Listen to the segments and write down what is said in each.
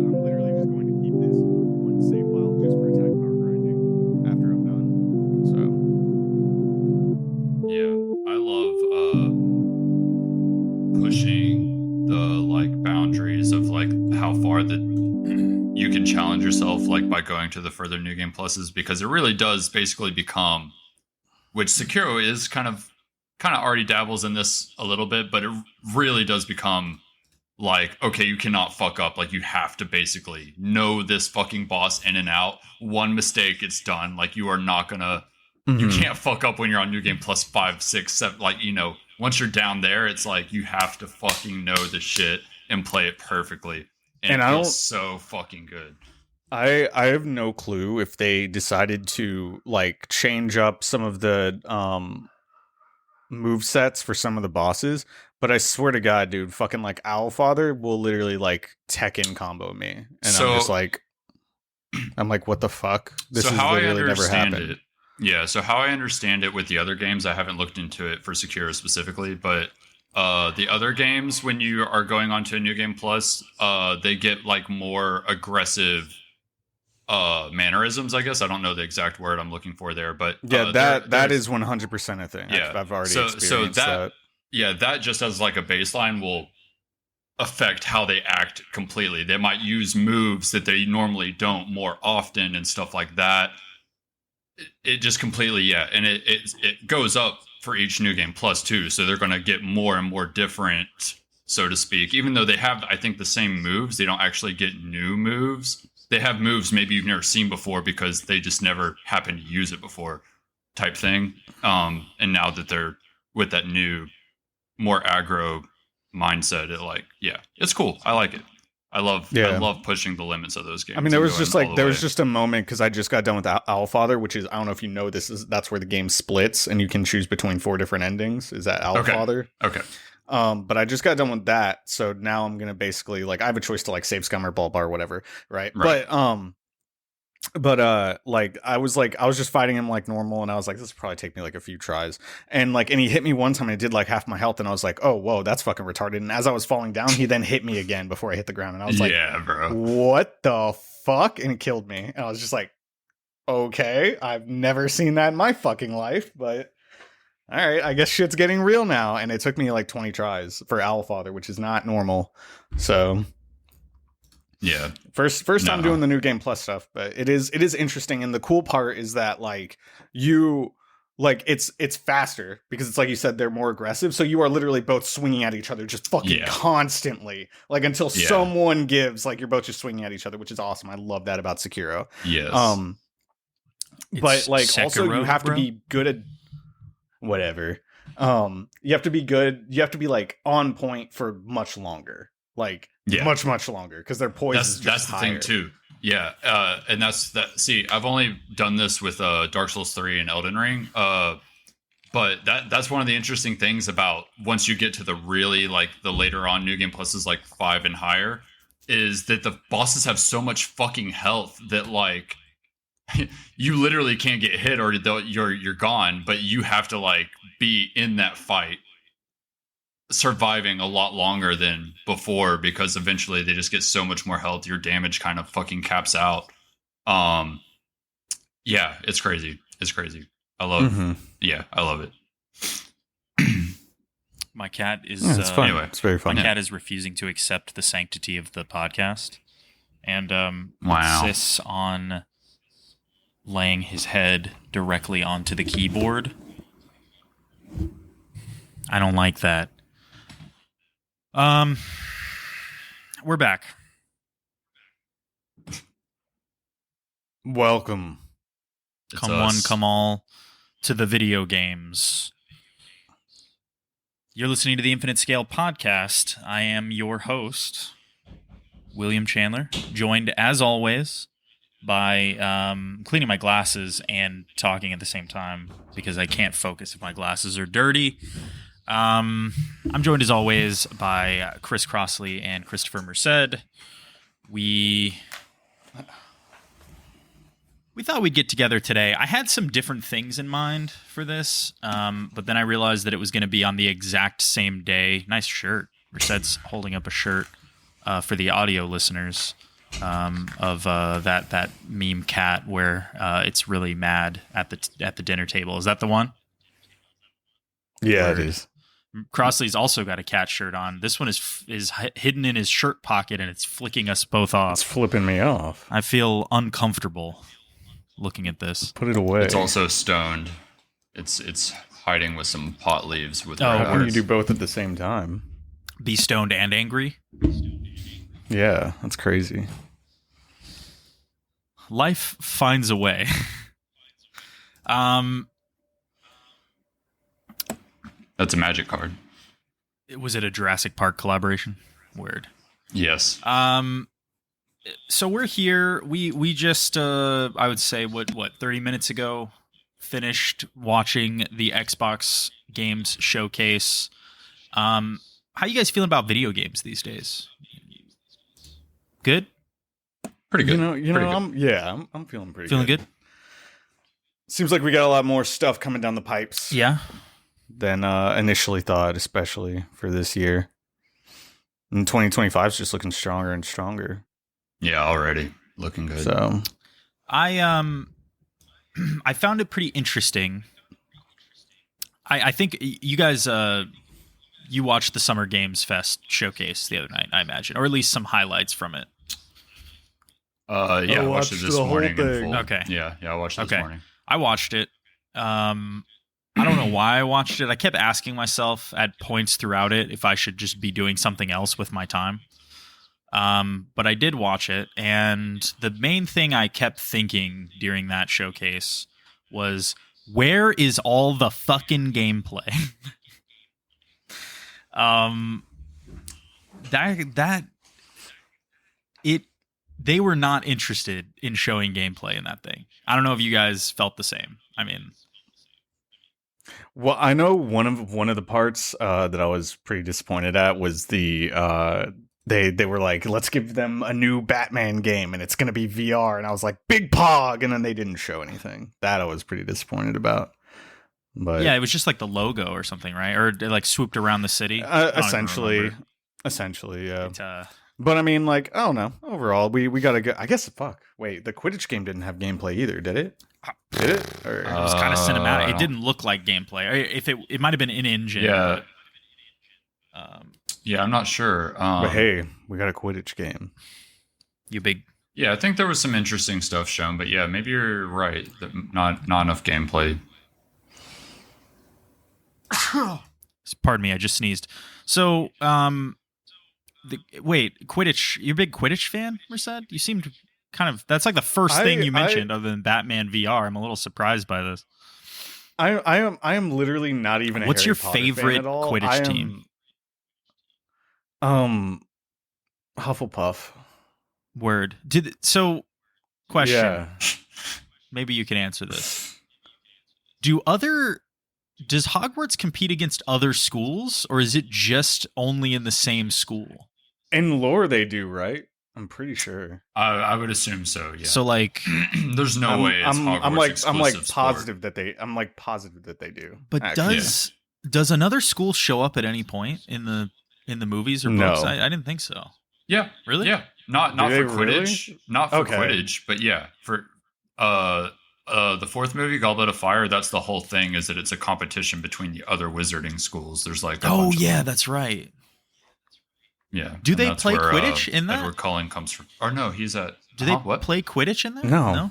I'm literally just going to keep this one save file just for attack power grinding after I'm done. So yeah, I love pushing the like boundaries of like how far that you can challenge yourself like by going to the further new game pluses, because it really does basically become, which Sekiro is kind of already dabbles in this a little bit, but it really does become like, okay, you cannot fuck up. Like, you have to basically know this fucking boss in and out. One mistake, it's done. Like, you are not gonna, you can't fuck up when you're on New Game Plus 5, 6, 7. Like, you know, once you're down there, it's like you have to fucking know the shit and play it perfectly. And it feels so fucking good. I have no clue if they decided to like change up some of the move sets for some of the bosses, but I swear to God, dude, fucking like Owlfather will literally like Tekken combo me, and So, I'm just like, what the fuck? This so has how literally I never understand happened. it, yeah. So how I understand it with the other games, I haven't looked into it for Sekiro specifically, but the other games, when you are going on to a New Game Plus, they get like more aggressive mannerisms, I guess. I don't know the exact word I'm looking for there, but Yeah, that is 100% a thing. Yeah, I've already experienced that. Yeah, that just as like a baseline will affect how they act completely. They might use moves that they normally don't more often and stuff like that. It just completely, yeah, and it goes up for each New Game Plus too, so they're going to get more and more different, so to speak. Even though they have, I think, the same moves, they don't actually get new moves. They have moves maybe you've never seen before because they just never happened to use it before, type thing. And now that they're with that new, more aggro mindset, it like, yeah, it's cool. I like it. I love pushing the limits of those games. I mean, there was just a moment because I just got done with Owlfather, which is, I don't know if you know, that's where the game splits and you can choose between 4 different endings. Is that Owlfather? Okay. But I just got done with that, so now I'm gonna basically like I have a choice to like save scum or ball bar or whatever, right? But like I was just fighting him like normal, and I was like, this will probably take me like a few tries, and he hit me one time and it did like half my health, and I was like, oh whoa, that's fucking retarded. And as I was falling down, he then hit me again before I hit the ground, and I was like, yeah, bro, what the fuck? And it killed me, and I was just like, okay, I've never seen that in my fucking life, but all right, I guess shit's getting real now. And it took me like 20 tries for Owlfather, which is not normal. So yeah, first time doing the New Game Plus stuff, but it is interesting. And the cool part is that like you like it's faster because it's like you said, they're more aggressive. So you are literally both swinging at each other just fucking constantly, like until someone gives, like you're both just swinging at each other, which is awesome. I love that about Sekiro. Yes. But like Sekiro, also you have to be good at whatever. You have to be good. You have to be like on point for much longer, like much longer, because their poise. That's the thing too. Yeah, and that's that. See, I've only done this with Dark Souls 3 and Elden Ring. But that's one of the interesting things about once you get to the really like the later on New Game Pluses, like 5 and higher, is that the bosses have so much fucking health that like you literally can't get hit or you're gone, but you have to like be in that fight surviving a lot longer than before, because eventually they just get so much more health, your damage kind of fucking caps out. Yeah, it's crazy. I love I love it. My cat is it's fun. Anyway, it's very fun. My cat is refusing to accept the sanctity of the podcast and wow. insists on laying his head directly onto the keyboard. I don't like that. We're back. Welcome. Come one, come all to the video games. You're listening to the Infinite Scale podcast. I am your host, William Chandler, joined as always by cleaning my glasses and talking at the same time because I can't focus if my glasses are dirty. I'm joined as always by Chris Crossley and Christopher Merced. We We thought we'd get together today. I had some different things in mind for this, but then I realized that it was going to be on the exact same day. Nice shirt. Rashed's holding up a shirt for the audio listeners of that meme cat where it's really mad at the dinner table. Is that the one? Yeah, it is. Crossley's also got a cat shirt on. This one is hidden in his shirt pocket, and it's flicking us both off. It's flipping me off. I feel uncomfortable looking at this. Put it away. It's also stoned. It's hiding with some pot leaves. With How can you do both at the same time? Be stoned and angry? Yeah, that's crazy. Life finds a way. That's a magic card. Was it a Jurassic Park collaboration? Weird. Yes. So we're here. We just I would say what 30 minutes ago finished watching the Xbox games showcase. How you guys feeling about video games these days? Good? Pretty good. I'm feeling pretty Feeling good? Seems like we got a lot more stuff coming down the pipes. Yeah. Than initially thought, especially for this year. And 2025 is just looking stronger and stronger. Yeah, already looking good. So I found it pretty interesting. I think you guys you watched the Summer Games Fest showcase the other night, I imagine, or at least some highlights from it. Yeah, I watched it this morning in full. Okay. Yeah, I watched it this morning. I watched it. I don't know why I watched it. I kept asking myself at points throughout it if I should just be doing something else with my time. But I did watch it, and the main thing I kept thinking during that showcase was, where is all the fucking gameplay? They were not interested in showing gameplay in that thing. I don't know if you guys felt the same. I mean, well, I know one of the parts that I was pretty disappointed at was the they were like, let's give them a new Batman game and it's gonna be VR, and I was like, big pog, and then they didn't show anything. That I was pretty disappointed about. But yeah, it was just like the logo or something, right? Or it like swooped around the city. Essentially, yeah. But I mean, like, I don't know. Overall, we gotta go. I guess. Fuck. Wait, the Quidditch game didn't have gameplay either, did it? Did it? Or, it was kind of cinematic. It didn't look like gameplay. If it might have been in engine. Yeah. But, yeah, I'm not sure. But hey, we got a Quidditch game. You big. Yeah, I think there was some interesting stuff shown, but yeah, maybe you're right. Not enough gameplay. Pardon me, I just sneezed. So, wait, Quidditch. You're a big Quidditch fan, Merced? You seemed kind of. That's like the first thing you mentioned, other than Batman VR. I'm a little surprised by this. I am literally not even. A What's Harry your Potter favorite fan at all. Quidditch team? Hufflepuff. Word. Question. Yeah. Maybe you can answer this. Does Hogwarts compete against other schools, or is it just only in the same school? In lore, they do, right? I'm pretty sure. I would assume so. Yeah. So, like, there's no way it's Hogwarts I'm like exclusive positive sport. that they do. But does another school show up at any point in the movies or books? No. I didn't think so. Yeah. Really? Yeah. Not for Quidditch. Really? Not for Okay. Quidditch, but yeah, for the fourth movie, Goblet of Fire, that's the whole thing, is that it's a competition between the other wizarding schools. There's like That's right. Yeah. Do and they that's play where, Quidditch in that? Edward Cullen comes from. Or no, he's at. Do they what? play Quidditch in that? No.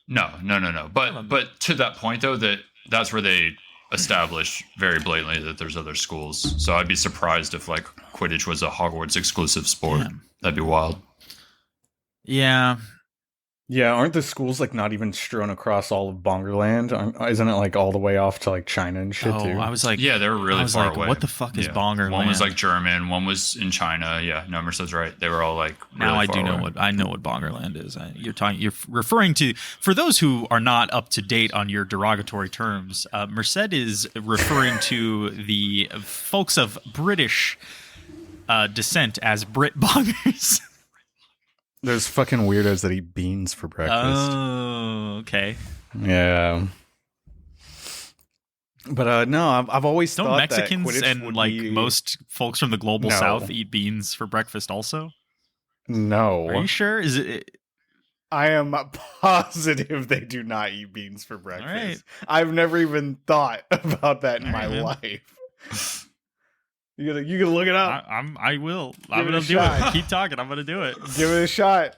No. But to that point though, that's where they establish very blatantly that there's other schools. So I'd be surprised if like Quidditch was a Hogwarts exclusive sport. Damn. That'd be wild. Yeah. Yeah, aren't the schools like not even strewn across all of Bongerland? Isn't it like all the way off to like China and shit too? I was like, Yeah, they're really far away. What the fuck is Bongerland? One was like German, one was in China. Yeah, no, Merced's right. They were all like really now I far do know away. what Bongerland is. You're referring to, for those who are not up to date on your derogatory terms, Merced is referring to the folks of British descent as Brit Bongers. There's fucking weirdos that eat beans for breakfast. Oh, okay. Yeah. But no, I've always Don't thought Mexicans that Quidditch and would like be... most folks from the global No. south eat beans for breakfast also? No. Are you sure? Is it? I am positive they do not eat beans for breakfast. right. I've never even thought about that in All my right, man. life. You gonna look it up. I will. Give I'm it a gonna do shot. it. Keep talking. I'm gonna do it. Give it a shot.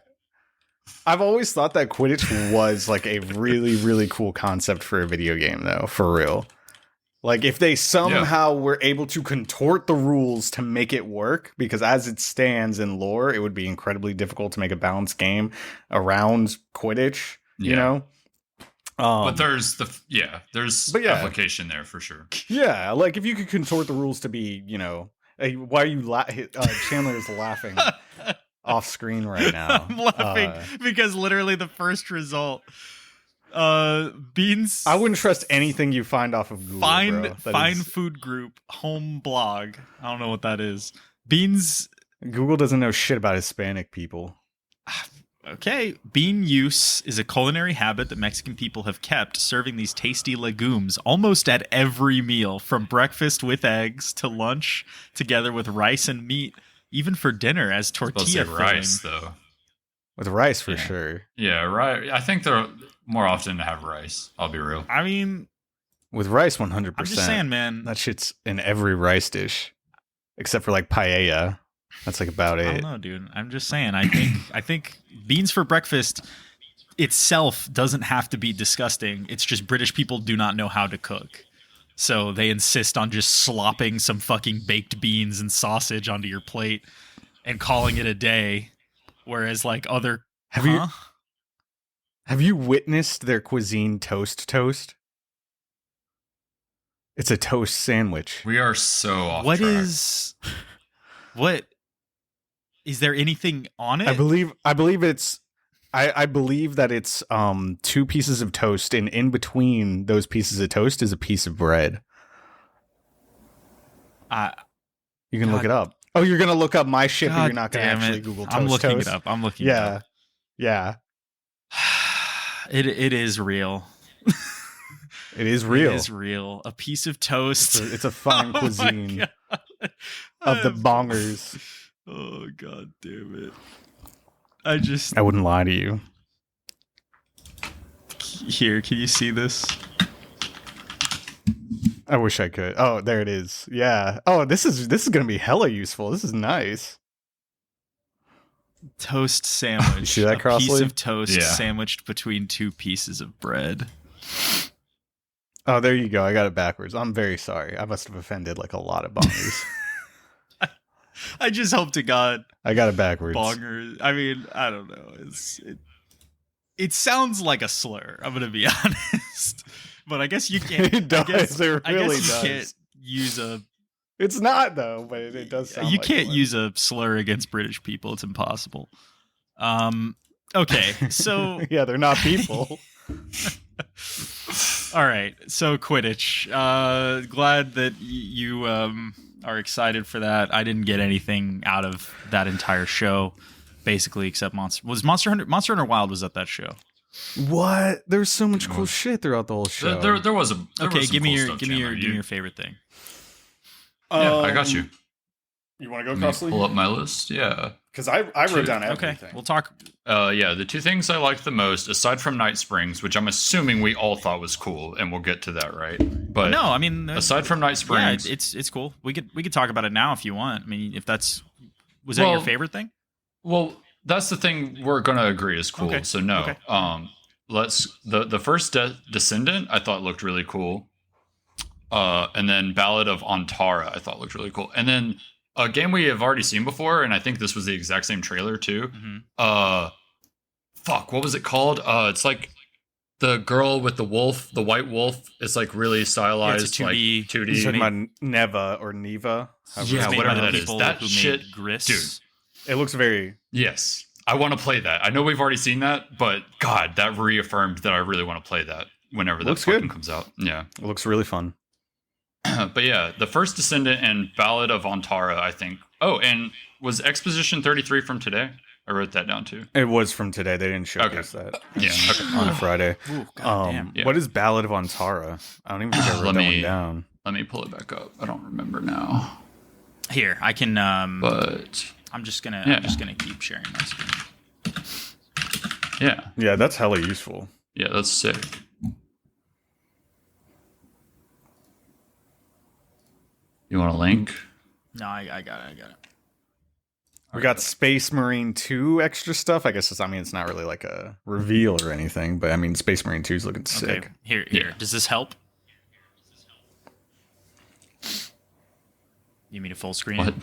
I've always thought that Quidditch was like a really, really cool concept for a video game, though, for real. Like, if they somehow were able to contort the rules to make it work, because as it stands in lore, it would be incredibly difficult to make a balanced game around Quidditch, you know? But there's application there for sure. Yeah, like if you could contort the rules to be, you know, why are you Chandler is laughing off screen right now. I'm laughing because literally the first result, beans. I wouldn't trust anything you find off of Google. Fine food group home blog. I don't know what that is. Beans. Google doesn't know shit about Hispanic people. Okay, bean use is a culinary habit that Mexican people have kept, serving these tasty legumes almost at every meal, from breakfast with eggs to lunch together with rice and meat, even for dinner as tortilla filling. Rice though. With rice for sure. Yeah, right. I think they're more often to have rice. I'll be real. I mean, with rice, 100%. I'm just saying, man. That shit's in every rice dish, except for like paella. That's like about it. I don't know, dude. I'm just saying. I think beans for breakfast itself doesn't have to be disgusting. It's just British people do not know how to cook. So they insist on just slopping some fucking baked beans and sausage onto your plate and calling it a day. Whereas like other... Have you witnessed their cuisine toast? It's a toast sandwich. We are so off track. What is there anything on it? I believe it's I believe that it's two pieces of toast, and in between those pieces of toast is a piece of bread. You can look it up. Oh, you're gonna look up my shit, but you're not gonna actually Google toast. I'm looking toast? it up. I'm looking it up. Yeah. It is real. It is real. It is real. A piece of toast. It's a fine cuisine of the bongers. Oh, god damn it. I wouldn't lie to you. Here, can you see this? I wish I could. Oh, there it is. Yeah. Oh, this is gonna be hella useful. This is nice. Toast sandwich. You see that, a Crossley? piece of toast sandwiched between two pieces of bread. Oh, there you go. I got it backwards. I'm very sorry. I must have offended like a lot of bongers. I just hope to God I got it backwards. Bongers. I mean, I don't know. It sounds like a slur. I'm gonna be honest, but I guess you can't. It does. It really does. Can't use a. It's not though, but it does sound. You like can't one. use a slur against British people. It's impossible. Okay, so yeah, they're not people. All right, so Quidditch. Glad that you are excited for that. I didn't get anything out of that entire show, basically, except Monster Hunter Wild was at that show. What? There's so much cool shit throughout the whole show. There was a give me your favorite thing. Yeah, I got you. You want to go, Crossley? Pull up my list. Yeah, because I wrote down everything. Okay, we'll talk. The two things I liked the most, aside from Night Springs, which I'm assuming we all thought was cool, and we'll get to that, right? But no, I mean, aside from Night Springs, yeah, it's cool. We could talk about it now if you want. I mean, if that your favorite thing? Well, that's the thing we're gonna agree is cool. Okay. So no, Okay. The first Descendant I thought looked really cool, and then Ballad of Antara I thought looked really cool, and then a game we have already seen before, and I think this was the exact same trailer too. Mm-hmm. What was it called? It's like the girl with the wolf, the white wolf. It's like really stylized, yeah, it's 2D. Like 2D. You're talking about Neva or Neva? Yeah, whatever that is. That shit, Gris. dude. It looks very... Yes. I want to play that. I know we've already seen that, but God, that reaffirmed that I really want to play that whenever that fucking comes out. Yeah. It looks really fun. But yeah, the first Descendant and Ballad of Antara, I think. Oh, and was Exposition 33 from today? I wrote that down too. It was from today. They didn't showcase that. Yeah. Okay. On a Friday. Ooh, goddamn. Yeah. What is Ballad of Antara? I don't even think I wrote that one down. Let me pull it back up. I don't remember now. Here, I can. But I'm just gonna keep sharing my screen. yeah, Yeah, that's hella useful. yeah, that's sick. You want a link? No, I got it. We got Space Marine 2 extra stuff. I guess it's not really like a reveal or anything, but I mean, Space Marine 2 is looking sick. Okay, here. Yeah. Does this help? You mean a full screen? What?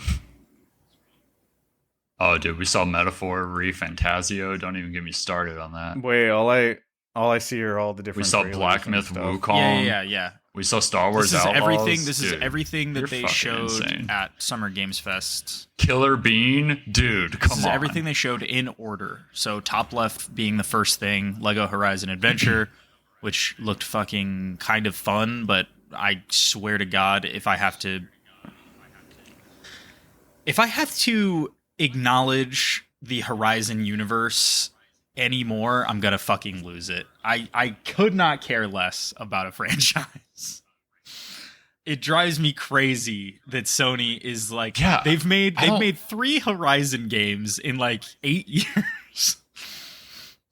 Oh, dude, we saw Metaphor Fantasio. Don't even get me started on that. Wait, all I see are all the different. We saw trailers Black and Myth stuff. Wukong. Yeah. We saw Star Wars This is Outlaws. everything. This is Dude, everything that you're they fucking showed insane. at Summer Games Fest. Killer Bean, dude, come This is on. everything they showed in order. So top left being the first thing, Lego Horizon Adventure, which looked fucking kind of fun, but I swear to God, if I have to acknowledge the Horizon universe anymore, I'm gonna fucking lose it. I could not care less about a franchise. It drives me crazy that Sony is like, Yeah, they've made 3 Horizon games in like 8 years.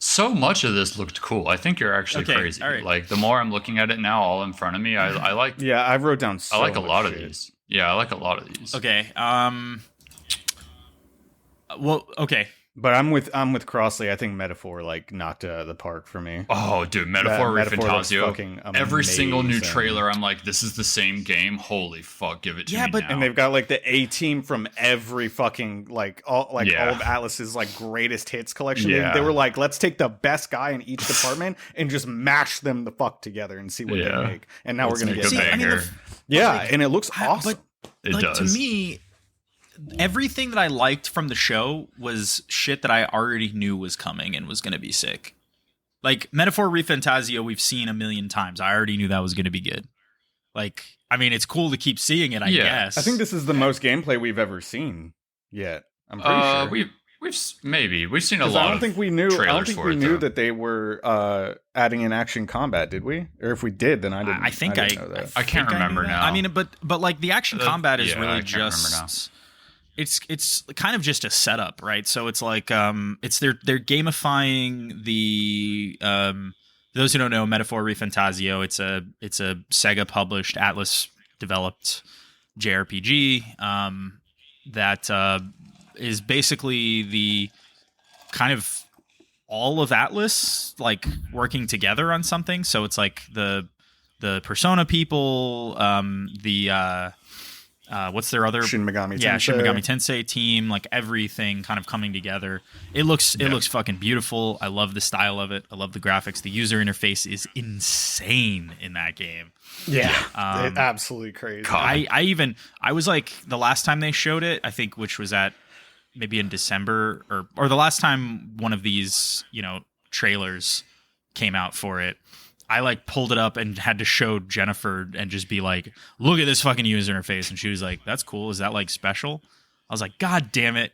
So much of this looked cool. I think you're actually Okay, crazy. all right. Like, the more I'm looking at it now, all in front of me, I like. Yeah, I wrote down. I like a much lot of shit. these. Yeah, I like a lot of these. Okay. Well, okay. But I'm with Crossley. I think Metaphor like knocked it out of the park for me. Oh, dude, Metaphor Metaphor looks Fantasio. fucking Every single new amazing. trailer, I'm like, this is the same game. Holy fuck, give it to Yeah, me but- now. And they've got like the A team from every fucking all of Atlas's like greatest hits collection. Yeah. They were like, let's take the best guy in each department and just mash them the fuck together and see what Yeah. they make. And now Let's we're gonna make get a that. banger. And it looks awesome. It like, does. to me, everything that I liked from the show was shit that I already knew was coming and was going to be sick. Like, Metaphor Refantasio, we've seen a million times. I already knew that was going to be good. Like, I mean, it's cool to keep seeing it, I guess. I think this is the most gameplay we've ever seen yet. I'm pretty sure. We've seen a 'Cause lot. I don't think we knew. Though. That they were adding in action combat. Did we? Or if we did, then I didn't. I think didn't know that. I can't think remember knew that. now. I mean, but like the action combat is yeah, really I can't remember now. just it's kind of just a setup, right? So it's like it's they're gamifying the those who don't know, Metaphor Refantasio, it's a Sega published, Atlas developed JRPG that is basically the kind of all of Atlas like working together on something. So it's like the Persona people, what's their other Shin Megami Tensei. Yeah, Shin Megami Tensei team, like everything kind of coming together. It looks fucking beautiful. I love the style of it. I love the graphics. The user interface is insane in that game. Yeah, it's absolutely crazy. I was like, the last time they showed it, I think, which was at maybe in December or the last time one of these, trailers came out for it, I like pulled it up and had to show Jennifer and just be like, look at this fucking user interface. And she was like, that's cool. Is that like special? I was like, God damn it.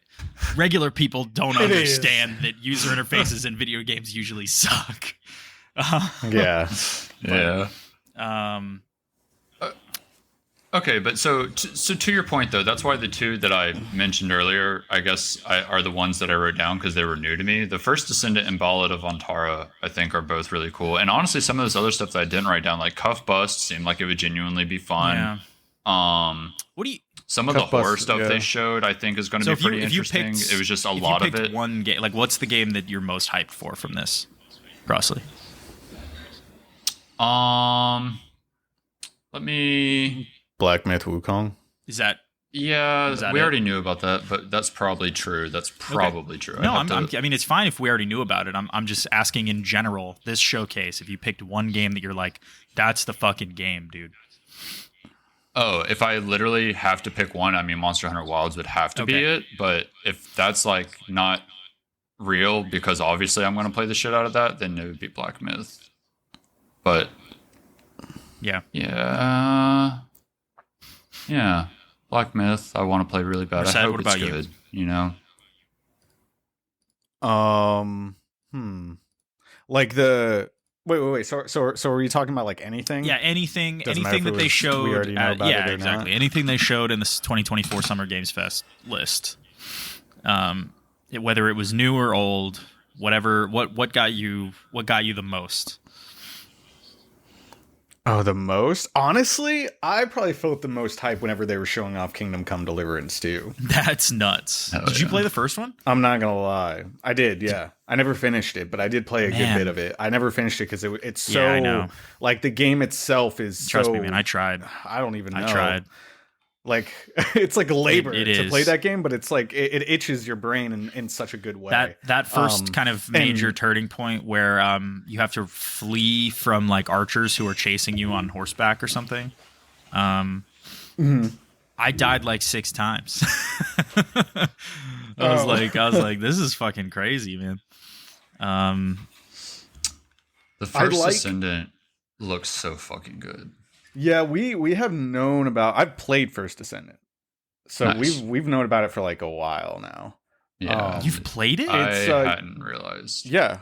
Regular people don't understand that user interfaces in video games usually suck. Yeah. Yeah. Um, Okay, but so to your point though, that's why the two that I mentioned earlier, I guess, are the ones that I wrote down because they were new to me. The First Descendant and Ballad of Antara, I think, are both really cool. And honestly, some of this other stuff that I didn't write down, like Cuff Bust, seemed like it would genuinely be fun. yeah. Some of the Cuff Bust, horror stuff yeah. they showed, I think, is going to be pretty interesting. It was just a lot of it. One game, like, what's the game that you're most hyped for from this, Crossley? Let me. Black Myth Wukong. Is that Yeah, Is that we it? already knew about that, but that's probably true. That's probably true. No, I'd have I mean, it's fine if we already knew about it. I'm just asking in general, this showcase, if you picked one game that you're like, that's the fucking game, dude. Oh, if I literally have to pick one, I mean, Monster Hunter Wilds would have to be Okay. it. But if that's like not real, because obviously I'm going to play the shit out of that, then it would be Black Myth. But Yeah. yeah, Black Myth. I want to play really bad. Merced, I hope what it's about you? good. You know. Hmm. Like the wait. So are you talking about like anything? Yeah, anything Doesn't matter if that it they was- showed. we already know about yeah, it or exactly. not? Anything they showed in this 2024 Summer Games Fest list. Whether it was new or old, whatever. What got you the most? Oh, the most? Honestly, I probably felt the most hype whenever they were showing off Kingdom Come Deliverance 2. That's nuts. Oh, Did you yeah. play the first one? I'm not gonna lie. I did, yeah. I never finished it, but I did play a good Man. bit of it. I never finished it because it's so... Yeah, I know. Like, the game itself is Trust so... me, man. I tried. I don't even know. I tried. Like, it's like a labor It to play is. that game, but it's like, it itches your brain in such a good way. That first kind of major and- turning point where you have to flee from like archers who are chasing you on horseback or something. I died like 6 times. I was like, this is fucking crazy, man. The first like- Ascendant looks so fucking good. Yeah, we have known about... I've played First Descendant. So Nice. we've known about it for like a while now. Yeah, You've played it? I It's, hadn't realized. Yeah.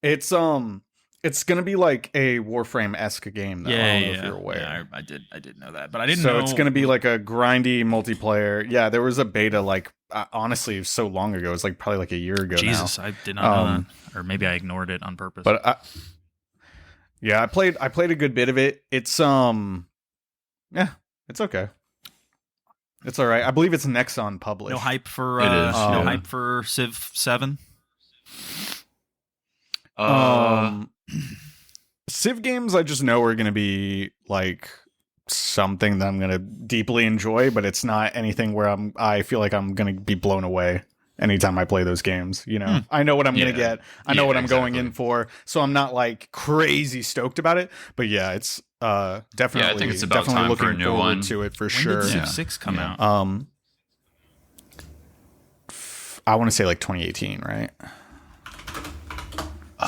It's gonna be like a Warframe-esque game though. I don't know if you're aware. Yeah, I did know that, but I didn't So know. it's gonna be like a grindy multiplayer. Yeah, there was a beta like honestly it was so long ago. It was like probably like a year ago Jesus, I did not know that, or maybe I ignored it on purpose. now. But I played a good bit of it. It's yeah, it's okay. It's all right. I believe it's Nexon published. no hype for It is, no yeah. hype for Civ 7. Civ games I just know are going to be like something that I'm going to deeply enjoy, but it's not anything where I feel like I'm going to be blown away anytime I play those games. You know, I know what I'm going to Yeah. get. I know Yeah, what I'm going exactly. in for. So I'm not like crazy stoked about it, but yeah, it's definitely, Yeah, I think it's about definitely time for looking a new forward one. to it for When sure. did Civ Yeah. 6 come Yeah. out? I want to say like 2018, right?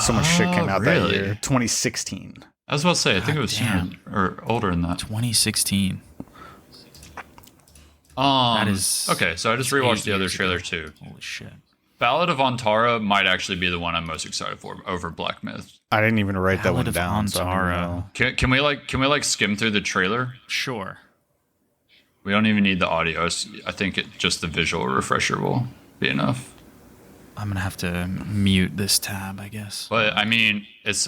So much shit came out that really? year. 2016. I was about to say, I think it was damn. sooner, or older than that. 2016. That is- okay. So I just that's rewatched 8 the other years trailer ago. too. Holy shit. Ballad of Antara might actually be the one I'm most excited for over Black Myth. I didn't even write that Ballad one of down. So I don't Antara. know. Can we skim through the trailer? Sure. We don't even need the audio. I think just the visual refresher will be enough. I'm going to have to mute this tab, I guess. But I mean, it's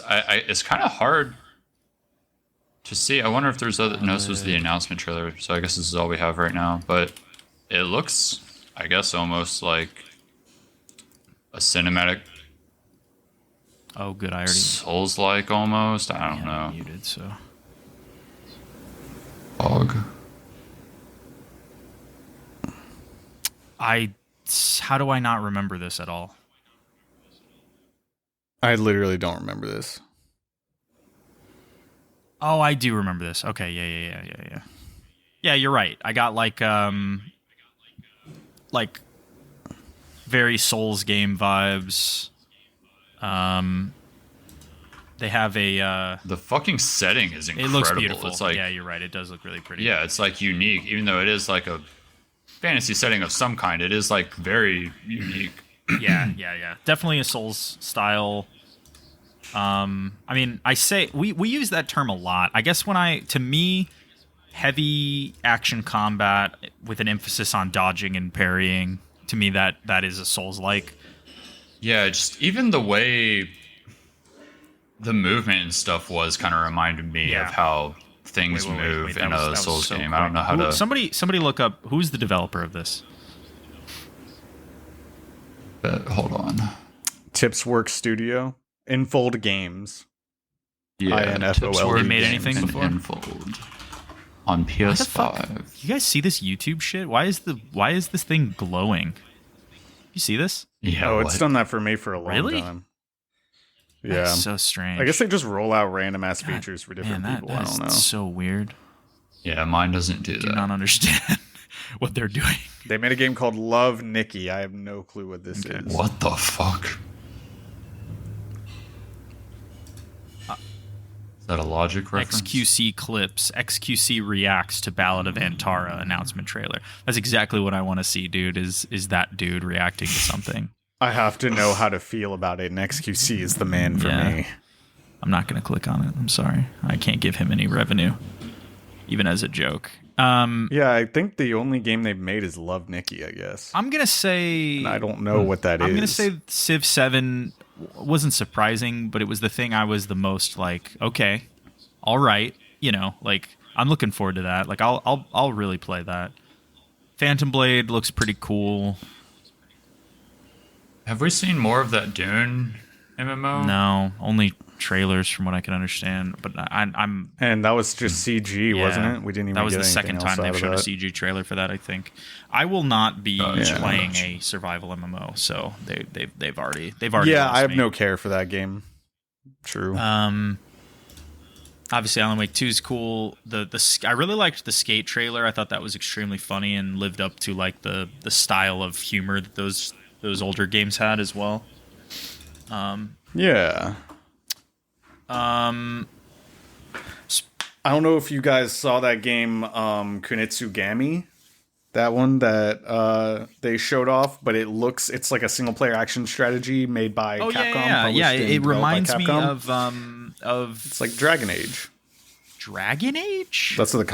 kind of hard to see. I wonder if there's other. No, this was the announcement trailer, so I guess this is all we have right now. But it looks, I guess, almost like a cinematic Oh, good. I already Souls-like almost. I don't know. muted, so. Fog. How do I not remember this at all? I literally don't remember this. Oh, I do remember this. Okay, yeah. Yeah, you're right. I got like very Souls game vibes. They have a The fucking setting is it incredible. looks beautiful. It's like yeah, you're right. It does look really pretty. yeah, it's like unique, even though it is like a fantasy setting of some kind. It is like very unique. yeah. Definitely a Souls style. I mean, I say we use that term a lot. I guess to me, heavy action combat with an emphasis on dodging and parrying, to me that is a Souls-like. Yeah, just even the way the movement and stuff was kind of reminded me Yeah. of how things Wait, move that in was- a that was Souls so game. I don't know quick. how to. Somebody look up who's the developer of this. Hold on. Tips Work Studio, Infold Games. Yeah, INFOLD. Tips Word They made Games anything and before? Infold on Why the fuck? PS5. You guys see this YouTube shit? Why is this thing glowing? You see this? Yeah, Oh, what? it's done that for me for a long Really? time. Yeah. That's so strange. I guess they just roll out random ass God, features for different man, people. I that's don't know. so weird. Yeah, mine doesn't do Do that. not understand what they're doing. They made a game called Love Nikki. I have no clue what this is. What the fuck? Is that a logic reference? XQC clips. XQC reacts to Ballad of Antara announcement trailer. That's exactly what I want to see, dude. Is that dude reacting to something? I have to know how to feel about it, and XQC is the man for me. I'm not going to click on it. I'm sorry. I can't give him any revenue, even as a joke. Yeah, I think the only game they've made is Love Nikki, I guess. I'm going to say... And I don't know what that is. I'm going to say Civ 7 wasn't surprising, but it was the thing I was the most like, okay, all right. You know, like, I'm looking forward to that. Like, I'll really play that. Phantom Blade looks pretty cool. Have we seen more of that Dune MMO? No, only trailers from what I can understand. But I'm and that was just CG, wasn't it? We didn't even. That was get the second time they've shown a CG trailer for that. I think I will not be playing a survival MMO. So they've already. Yeah, I have me. no care for that game. True. Obviously, Alan Wake 2 is cool. I really liked the Skate trailer. I thought that was extremely funny and lived up to like the style of humor that those older games had as well. Yeah. I don't know if you guys saw that game, Kunitsugami. That one that they showed off, but it's like a single player action strategy made by Capcom. Yeah. It reminds me of it's like Dragon Age. Dragon Age? That's what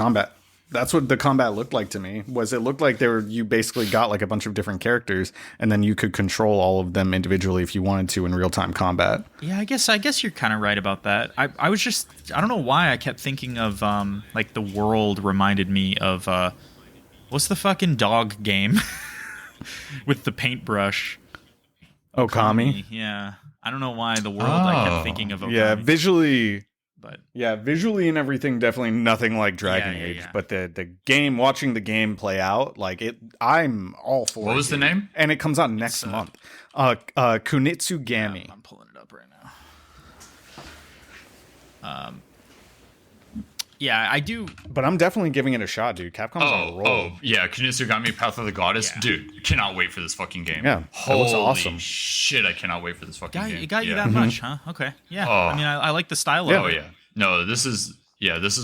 the combat looked like to me. It looked like you basically got like a bunch of different characters, and then you could control all of them individually if you wanted to in real time combat. Yeah, I guess you're kind of right about that. I was just, I don't know why I kept thinking of like the world reminded me of what's the fucking dog game with the paintbrush? Okami. Yeah, I don't know why the world I kept thinking of Okami. Yeah, visually and everything, definitely nothing like Dragon Age. Yeah. But the game, watching the game play out, like I'm all for it. What was the name? And it comes out next month. Kunitsugami. I'm pulling it up right now. Yeah, I do. But I'm definitely giving it a shot, dude. Capcom's on a roll. Oh, yeah. Kunitsugami Path of the Goddess. Yeah. Dude, cannot wait for this fucking game. Yeah, that looks awesome. Holy shit, I cannot wait for this fucking game. It got you that much, huh? Okay. Yeah. Oh. I mean, I like the style of Oh, it. yeah. No, this is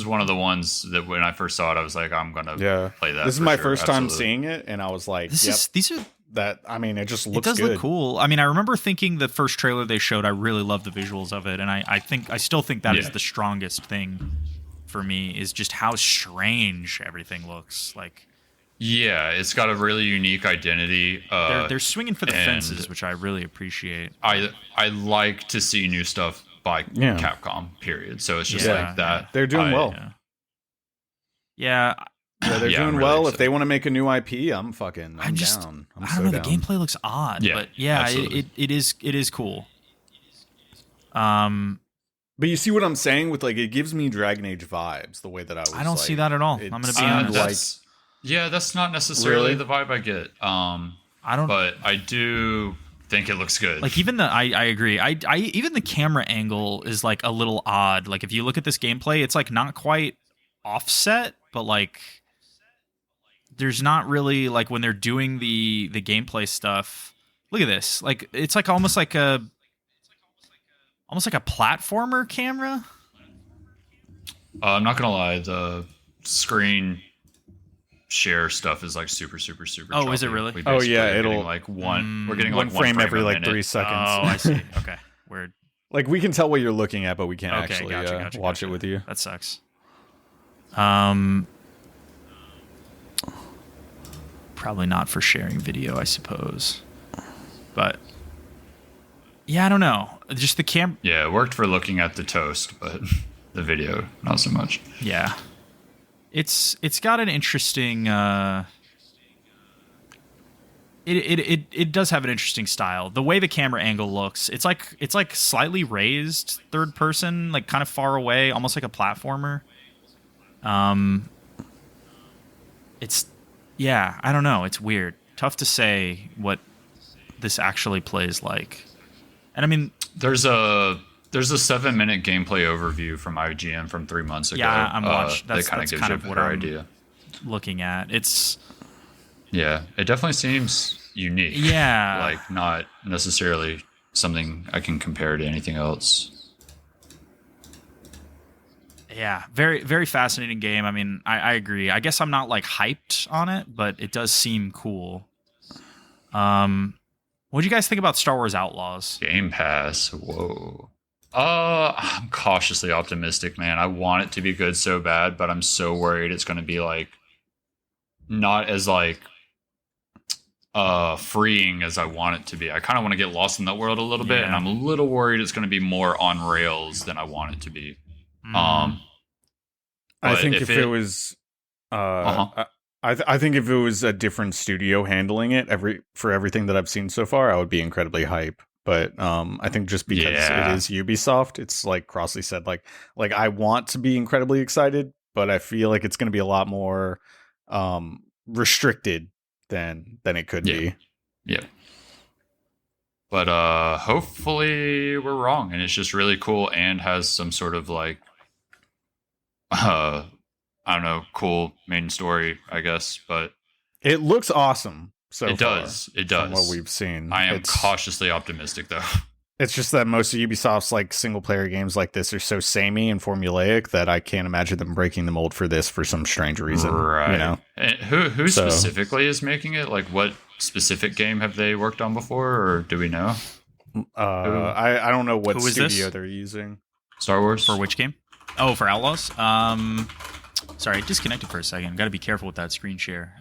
one of the ones that when I first saw it, I was like, I'm going to play that. This is my first time seeing it, and I was like, it just looks look cool. I mean, I remember thinking the first trailer they showed, I really loved the visuals of it, and I still think that is the strongest thing for me, is just how strange everything looks like. Yeah, it's got a really unique identity. They're swinging for the fences, which I really appreciate. I like to see new stuff by Capcom, period. So it's just like that. They're doing well. Yeah, they're doing I'm really well. excited. If they want to make a new IP, I'm down. I don't know. The gameplay looks odd, but it is cool. But you see what I'm saying with like, it gives me Dragon Age vibes the way that I don't see that at all. I'm going to be honest. That's not necessarily the vibe I get. But I do think it looks good. Like even I agree. I even the camera angle is like a little odd. Like if you look at this gameplay, it's like not quite offset, but like there's not really like when they're doing the gameplay stuff. Look at this. Like it's like almost like a platformer camera. I'm not gonna lie, the screen share stuff is like super choppy. Is it really? It'll we're getting one like frame every like minute. 3 seconds. Oh, I see. Okay, weird. Like we can tell what you're looking at, but we can't actually watch it with you. That sucks. Probably not for sharing video, I suppose. But yeah, I don't know. Just the cam. Yeah, it worked for looking at the toast, but the video not so much. Yeah, it's got an interesting. It does have an interesting style. The way the camera angle looks, it's like slightly raised third person, like kind of far away, almost like a platformer. I don't know. It's weird. Tough to say what this actually plays like. And I mean, there's a 7-minute gameplay overview from IGN from 3 months ago. Yeah, I'm watching. That kind of gives you a better idea. Looking at it definitely seems unique. Yeah, like not necessarily something I can compare to anything else. Yeah, very very fascinating game. I mean, I agree. I guess I'm not like hyped on it, but it does seem cool. What do you guys think about Star Wars Outlaws? Game Pass. Whoa. I'm cautiously optimistic, man. I want it to be good so bad, but I'm so worried it's going to be like not as like freeing as I want it to be. I kind of want to get lost in that world a little bit, and I'm a little worried it's going to be more on rails than I want it to be. I think if it was I think if it was a different studio handling it for everything that I've seen so far, I would be incredibly hype. But I think just because it is Ubisoft, it's like Crossley said, like I want to be incredibly excited, but I feel like it's going to be a lot more restricted than it could be. Yeah. But hopefully we're wrong, and it's just really cool and has some sort of like I don't know, cool main story, I guess. But it looks awesome. So it does. From what we've seen. I am cautiously optimistic, though. It's just that most of Ubisoft's like single player games like this are so samey and formulaic that I can't imagine them breaking the mold for this for some strange reason. Right. You know? And who specifically is making it? Like, what specific game have they worked on before, or do we know? I don't know what studio they're using. Star Wars? For which game? Oh, for Outlaws? Sorry, I disconnected for a second. Got to be careful with that screen share.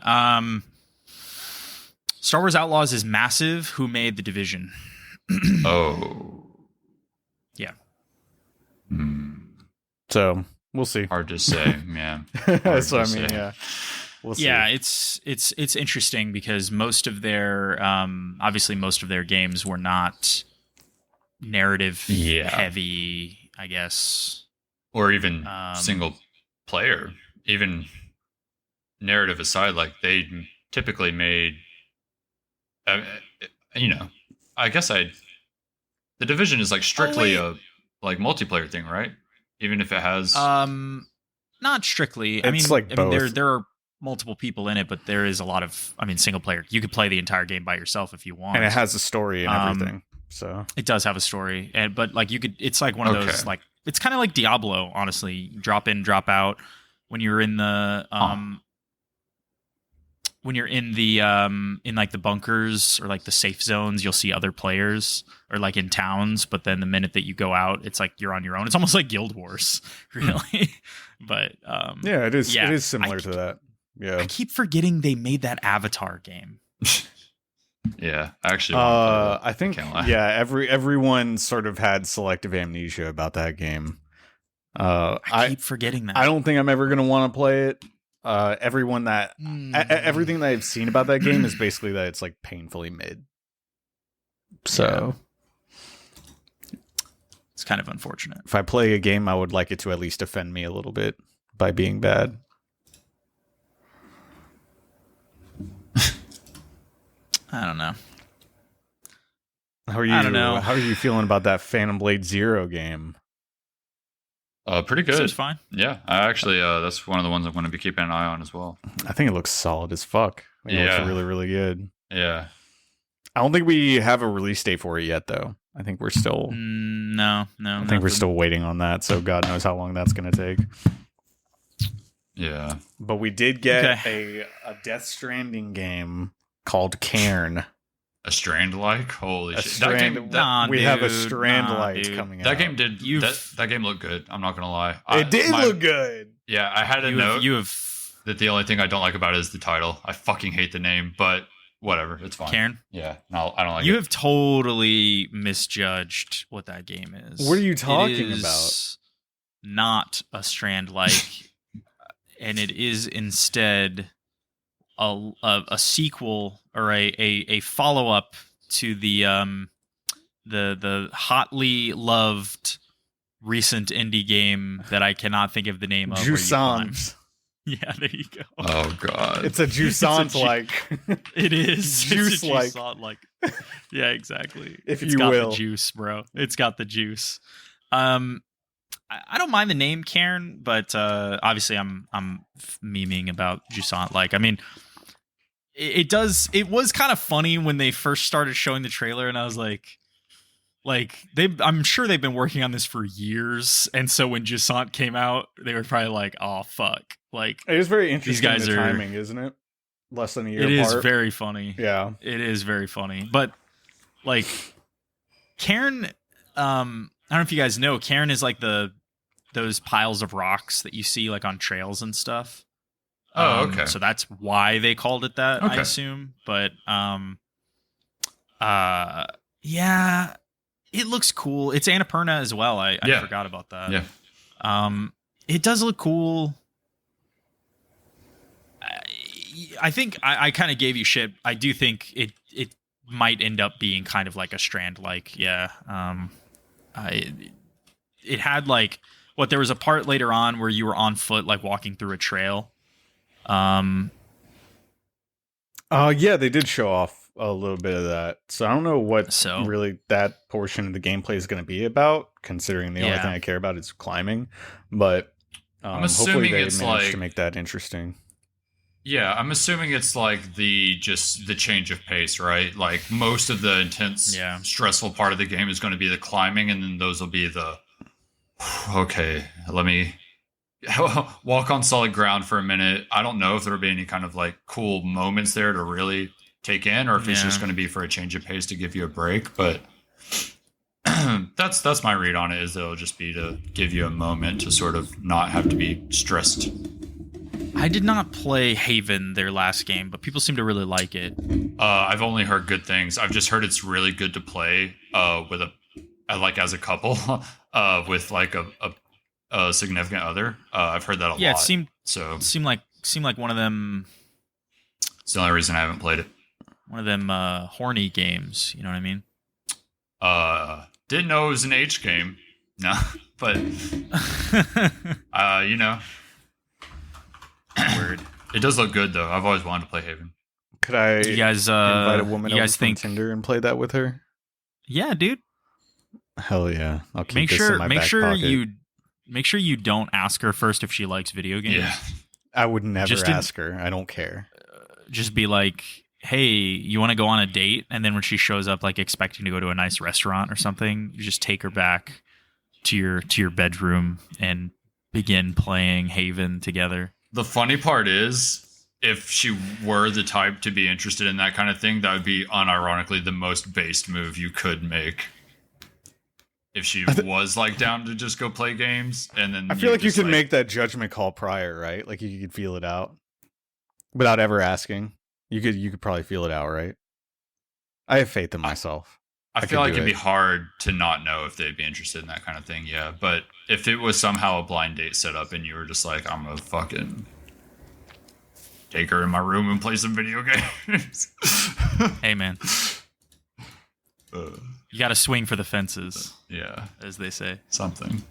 Star Wars Outlaws is Massive, who made The Division. Oh. Yeah. So, we'll see. Hard to say, man. That's what I mean, yeah. We'll see. Yeah, it's interesting because most of their obviously most of their games were not narrative heavy, I guess. Or even single player. Even narrative aside, like they typically made I guess The Division is like strictly a like multiplayer thing, right? Even if it has not strictly. It's I mean, like both. There are multiple people in it, but there is a lot of single player. You could play the entire game by yourself if you want. And it has a story and everything. So it does have a story. But like it's like one of those like it's kind of like Diablo, honestly. Drop in, drop out. When you're in the in like the bunkers or like the safe zones, you'll see other players, or like in towns, but then the minute that you go out, it's like you're on your own. It's almost like Guild Wars, really. But yeah, it is similar to that. Yeah. I keep forgetting they made that Avatar game. Yeah, actually I think everyone sort of had selective amnesia about that game. I keep forgetting that. I don't think I'm ever going to want to play it. Everything that I've seen about that game is basically that it's like painfully mid. So it's kind of unfortunate. If I play a game, I would like it to at least offend me a little bit by being bad. I don't know. How are you feeling about that Phantom Blade Zero game? Pretty good. It's fine. Yeah, I actually that's one of the ones I'm going to be keeping an eye on as well. I think it looks solid as fuck. It looks really, really good. Yeah. I don't think we have a release date for it yet, though. I think we're still no. I think we're still waiting on that. So God knows how long that's going to take. Yeah. But we did get a Death Stranding game called Cairn. A Strand-like? Holy shit. We have a Strand-like coming out. That game that game looked good. I'm not going to lie. It did look good. Yeah, I had a note that the only thing I don't like about it is the title. I fucking hate the name, but whatever. It's fine. Cairn? Yeah. No, I don't like it. You have totally misjudged what that game is. What are you talking about? Not a Strand-like, and it is instead a sequel or a follow up to the hotly loved recent indie game that I cannot think of the name of. Jusant. Yeah, there you go. Oh god, it's a Jusant like. It is juice like. Yeah, exactly. It's got the juice, bro. It's got the juice. I don't mind the name Cairn, but obviously I'm memeing about Jusant. Like, I mean, it was kind of funny when they first started showing the trailer, and I was like I'm sure they've been working on this for years, and so when Jusant came out, they were probably like, oh fuck. Like, it is very interesting, the timing, isn't it? Less than a year apart. It is very funny. Yeah. It is very funny. But like Cairn. I don't know if you guys know, Cairn is like those piles of rocks that you see like on trails and stuff. Oh, okay. So that's why they called it that, I Okay. assume. But yeah, it looks cool. It's Annapurna as well. I forgot about that. Yeah. It does look cool. I think I kind of gave you shit. I do think it might end up being kind of like a Strand, like, yeah. It had like there was a part later on where you were on foot, like walking through a trail. Yeah, they did show off a little bit of that. So I don't know what really that portion of the gameplay is going to be about, considering the only thing I care about is climbing. But I'm assuming hopefully they it's managed like to make that interesting. Yeah, I'm assuming it's like the change of pace, right? Like most of the intense, stressful part of the game is going to be the climbing, and then those will be the okay. Let me walk on solid ground for a minute. I don't know if there'll be any kind of like cool moments there to really take in, or if it's just going to be for a change of pace to give you a break. But that's my read on it. Is it'll just be to give you a moment to sort of not have to be stressed. I did not play Haven, their last game, but people seem to really like it. I've only heard good things. I've just heard it's really good to play with like as a couple, with like a significant other. I've heard that a lot. Yeah, it seemed like one of them. It's the only reason I haven't played it. One of them horny games. You know what I mean? Didn't know it was an H game. No, but you know. Weird. It does look good though. I've always wanted to play Haven. Could I invite a woman over from Tinder and play that with her? Yeah, dude. Hell yeah! I'll keep this in my back pocket. Make sure you don't ask her first if she likes video games. Yeah, I would never ask her. I don't care. Just be like, hey, you want to go on a date? And then when she shows up, like expecting to go to a nice restaurant or something, you just take her back to your bedroom and begin playing Haven together. The funny part is, if she were the type to be interested in that kind of thing, that would be unironically the most based move you could make. If she was like down to just go play games, and then I feel like you could make that judgment call prior, right? Like you could feel it out without ever asking. You could probably feel it out, right? I have faith in myself. I feel like it'd be hard to not know if they'd be interested in that kind of thing, yeah. But if it was somehow a blind date set up and you were just like, I'm gonna fucking take her in my room and play some video games. Hey, man. You gotta swing for the fences. Yeah. As they say. Something.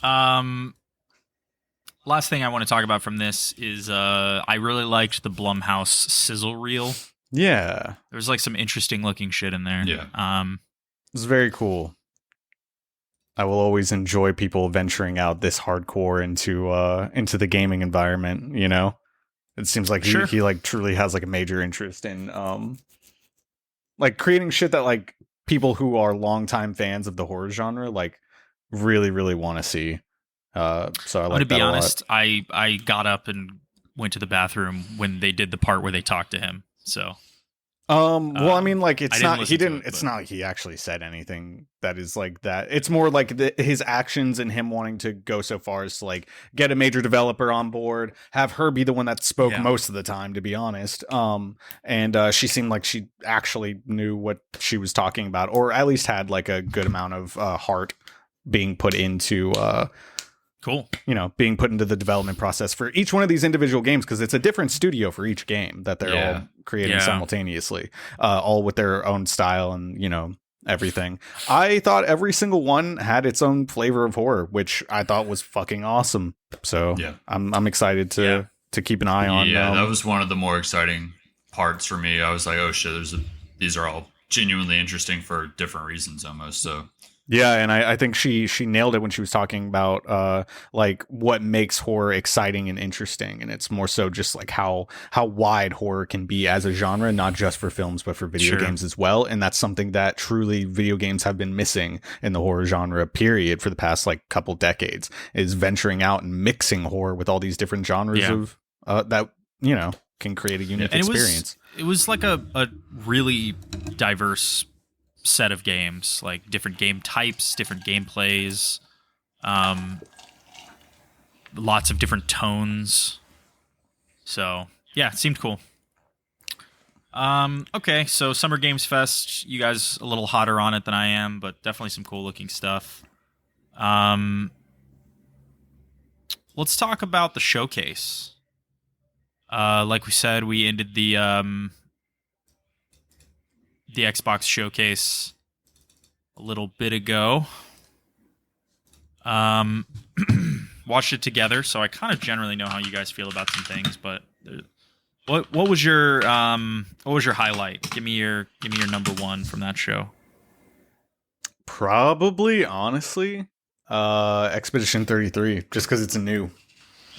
Last thing I want to talk about from this is I really liked the Blumhouse sizzle reel. Yeah. There's like some interesting looking shit in there. Yeah. It's very cool. I will always enjoy people venturing out this hardcore into the gaming environment, you know? It seems like he like truly has like a major interest in like creating shit that like people who are longtime fans of the horror genre like really, really want to see. So I like that. To be honest, I got up and went to the bathroom when they did the part where they talked to him. So, well, I mean, like it's not like he actually said anything that is like that. It's more like his actions and him wanting to go so far as to like get a major developer on board, have her be the one that spoke most of the time, to be honest. And she seemed like she actually knew what she was talking about, or at least had like a good amount of heart being put into cool. You know, being put into the development process for each one of these individual games, because it's a different studio for each game that they're all creating simultaneously, all with their own style and, you know, everything. I thought every single one had its own flavor of horror, which I thought was fucking awesome. So I'm excited to keep an eye on. Yeah, that was one of the more exciting parts for me. I was like, oh shit, these are all genuinely interesting for different reasons almost. So yeah, and I think she nailed it when she was talking about like what makes horror exciting and interesting, and it's more so just like how wide horror can be as a genre, not just for films but for video games as well. And that's something that truly video games have been missing in the horror genre period for the past like couple decades, is venturing out and mixing horror with all these different genres of that, you know, can create a unique And experience. it was like a really diverse set of games, like different game types, different gameplays, lots of different tones. So yeah, it seemed cool. Okay, so Summer Games Fest, you guys a little hotter on it than I am, but definitely some cool looking stuff. Let's talk about the showcase. Like we said, we ended the Xbox showcase a little bit ago. Watched it together, so I kind of generally know how you guys feel about some things, but what was your highlight? Give me your number one from that show. Probably, honestly, Expedition 33, just because it's new.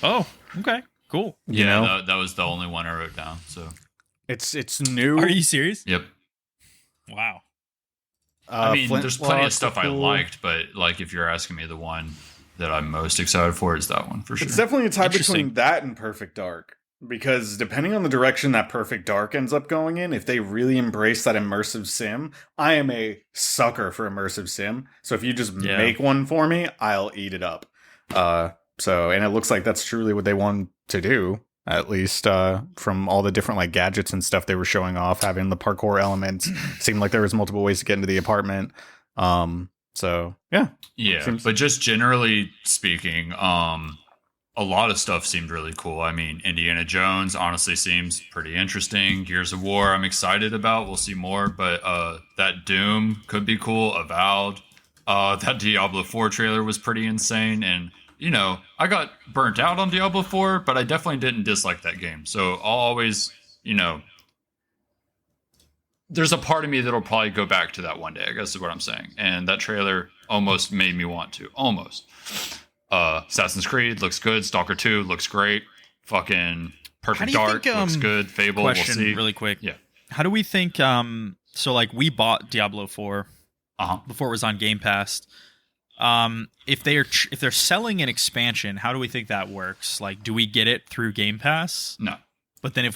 Oh, okay, cool. You know? that was the only one I wrote down. So It's new. Are you serious? yep. Wow. I mean, there's plenty of stuff I cool. liked, but like if you're asking me the one that I'm most excited for is that one for sure. It's definitely a tie Interesting. between that and Perfect Dark. Because depending on the direction that Perfect Dark ends up going in, if they really embrace that immersive sim, I am a sucker for immersive sim. So if you just make one for me, I'll eat it up. And it looks like that's truly what they want to do, at least from all the different like gadgets and stuff they were showing off, having the parkour elements. Seemed like there was multiple ways to get into the apartment. So yeah. But just generally speaking, a lot of stuff seemed really cool. I mean, Indiana Jones honestly seems pretty interesting. Gears of War, I'm excited about. We'll see more, but that Doom could be cool. Avowed, that Diablo 4 trailer was pretty insane, and you know, I got burnt out on Diablo 4, but I definitely didn't dislike that game. So I'll always, you know, there's a part of me that'll probably go back to that one day, I guess is what I'm saying. And that trailer almost made me want to. Almost. Assassin's Creed looks good. Stalker 2 looks great. Fucking Perfect Dark looks good. Fable, question, we'll see. Really quick. Yeah. How do we think, so like we bought Diablo 4 before it was on Game Pass. If they're selling an expansion, how do we think that works? Like, do we get it through Game Pass? No. But then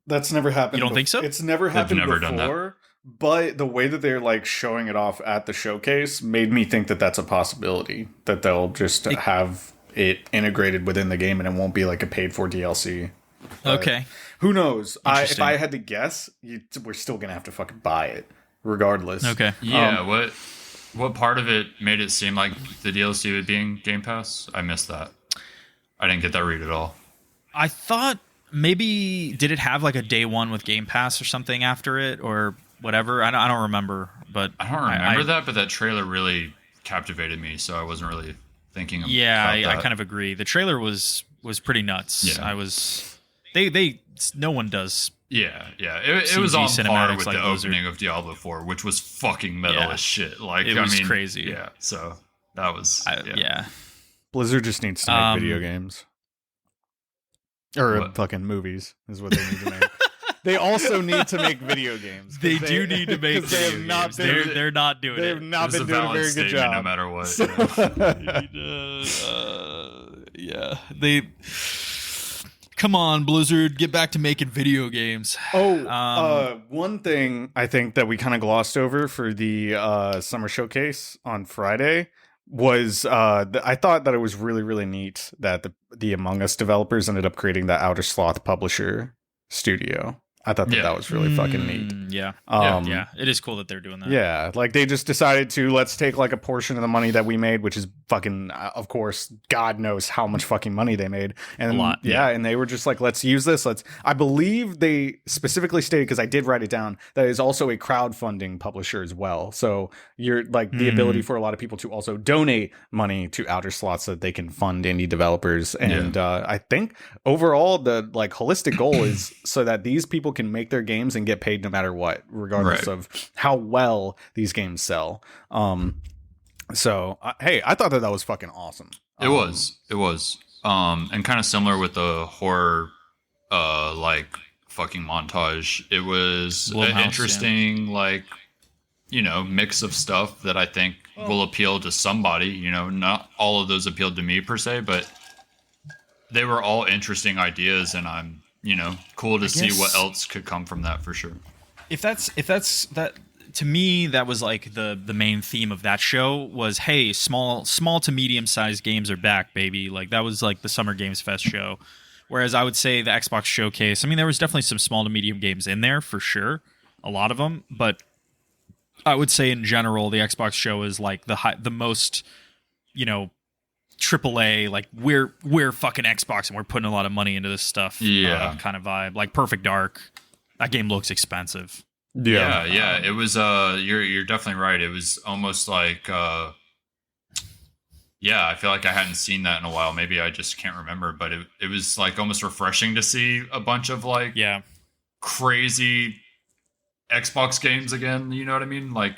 That's never happened. You don't think so? It's never happened never before. done that. But the way that they're like showing it off at the showcase made me think that that's a possibility, that they'll just have it integrated within the game and it won't be like a paid for DLC. But okay. Who knows? If I had to guess, we're still gonna have to fucking buy it regardless. Okay. Yeah. What part of it made it seem like the DLC would be in Game Pass? I missed that. I didn't get that read at all. I thought maybe did it have like a day one with Game Pass or something after it or whatever? I don't remember, but I don't remember that. But that trailer really captivated me, so I wasn't really thinking. I kind of agree. The trailer was pretty nuts. Yeah. I was they no one does. Yeah. It was on par with like the Blizzard. opening of Diablo 4, which was fucking metal as shit. Like It was crazy. Yeah. So that was Blizzard just needs to make video games. Or What? fucking movies is what they need to make. They also need to make video games. They do need to make 'cause they have video not games. been- They're not doing They have it. not It was been a doing a valid very good statement job. no matter what. They come on, Blizzard, get back to making video games. One thing I think that we kind of glossed over for the summer showcase on Friday was I thought that it was really, really neat that the Among Us developers ended up creating the Outer Sloth publisher studio. I thought that was really fucking neat. Yeah. Yeah, It is cool that they're doing that. Yeah, like they just decided to let's take like a portion of the money that we made, which is fucking, of course, God knows how much fucking money they made, and A lot. Yeah, and they were just like, let's use this. I believe they specifically stated, because I did write it down, that is also a crowdfunding publisher as well. So you're like the ability for a lot of people to also donate money to Outer Slots so that they can fund indie developers. And I think overall the like holistic goal is so that these people can make their games and get paid no matter what, regardless of how well these games sell. So hey, I thought that was fucking awesome. It was, and kind of similar with the horror, like fucking montage. It was an interesting, like, you know, mix of stuff that I think will appeal to somebody. You know, not all of those appealed to me per se, but they were all interesting ideas, and I'm cool to see guess- what else could come from that for sure. If that's that, to me, that was like the main theme of that show was, hey, small to medium sized games are back, baby. Like that was like the Summer Games Fest show. Whereas I would say the Xbox Showcase, I mean, there was definitely some small to medium games in there for sure, a lot of them, but I would say in general the Xbox show is like the most, AAA, like we're fucking Xbox and we're putting a lot of money into this stuff. Yeah. Kind of vibe. Like Perfect Dark, that game looks expensive. Yeah. It was you're definitely right. It was almost like I feel like I hadn't seen that in a while. Maybe I just can't remember, but it was like almost refreshing to see a bunch of like crazy Xbox games again. You know what I mean? Like,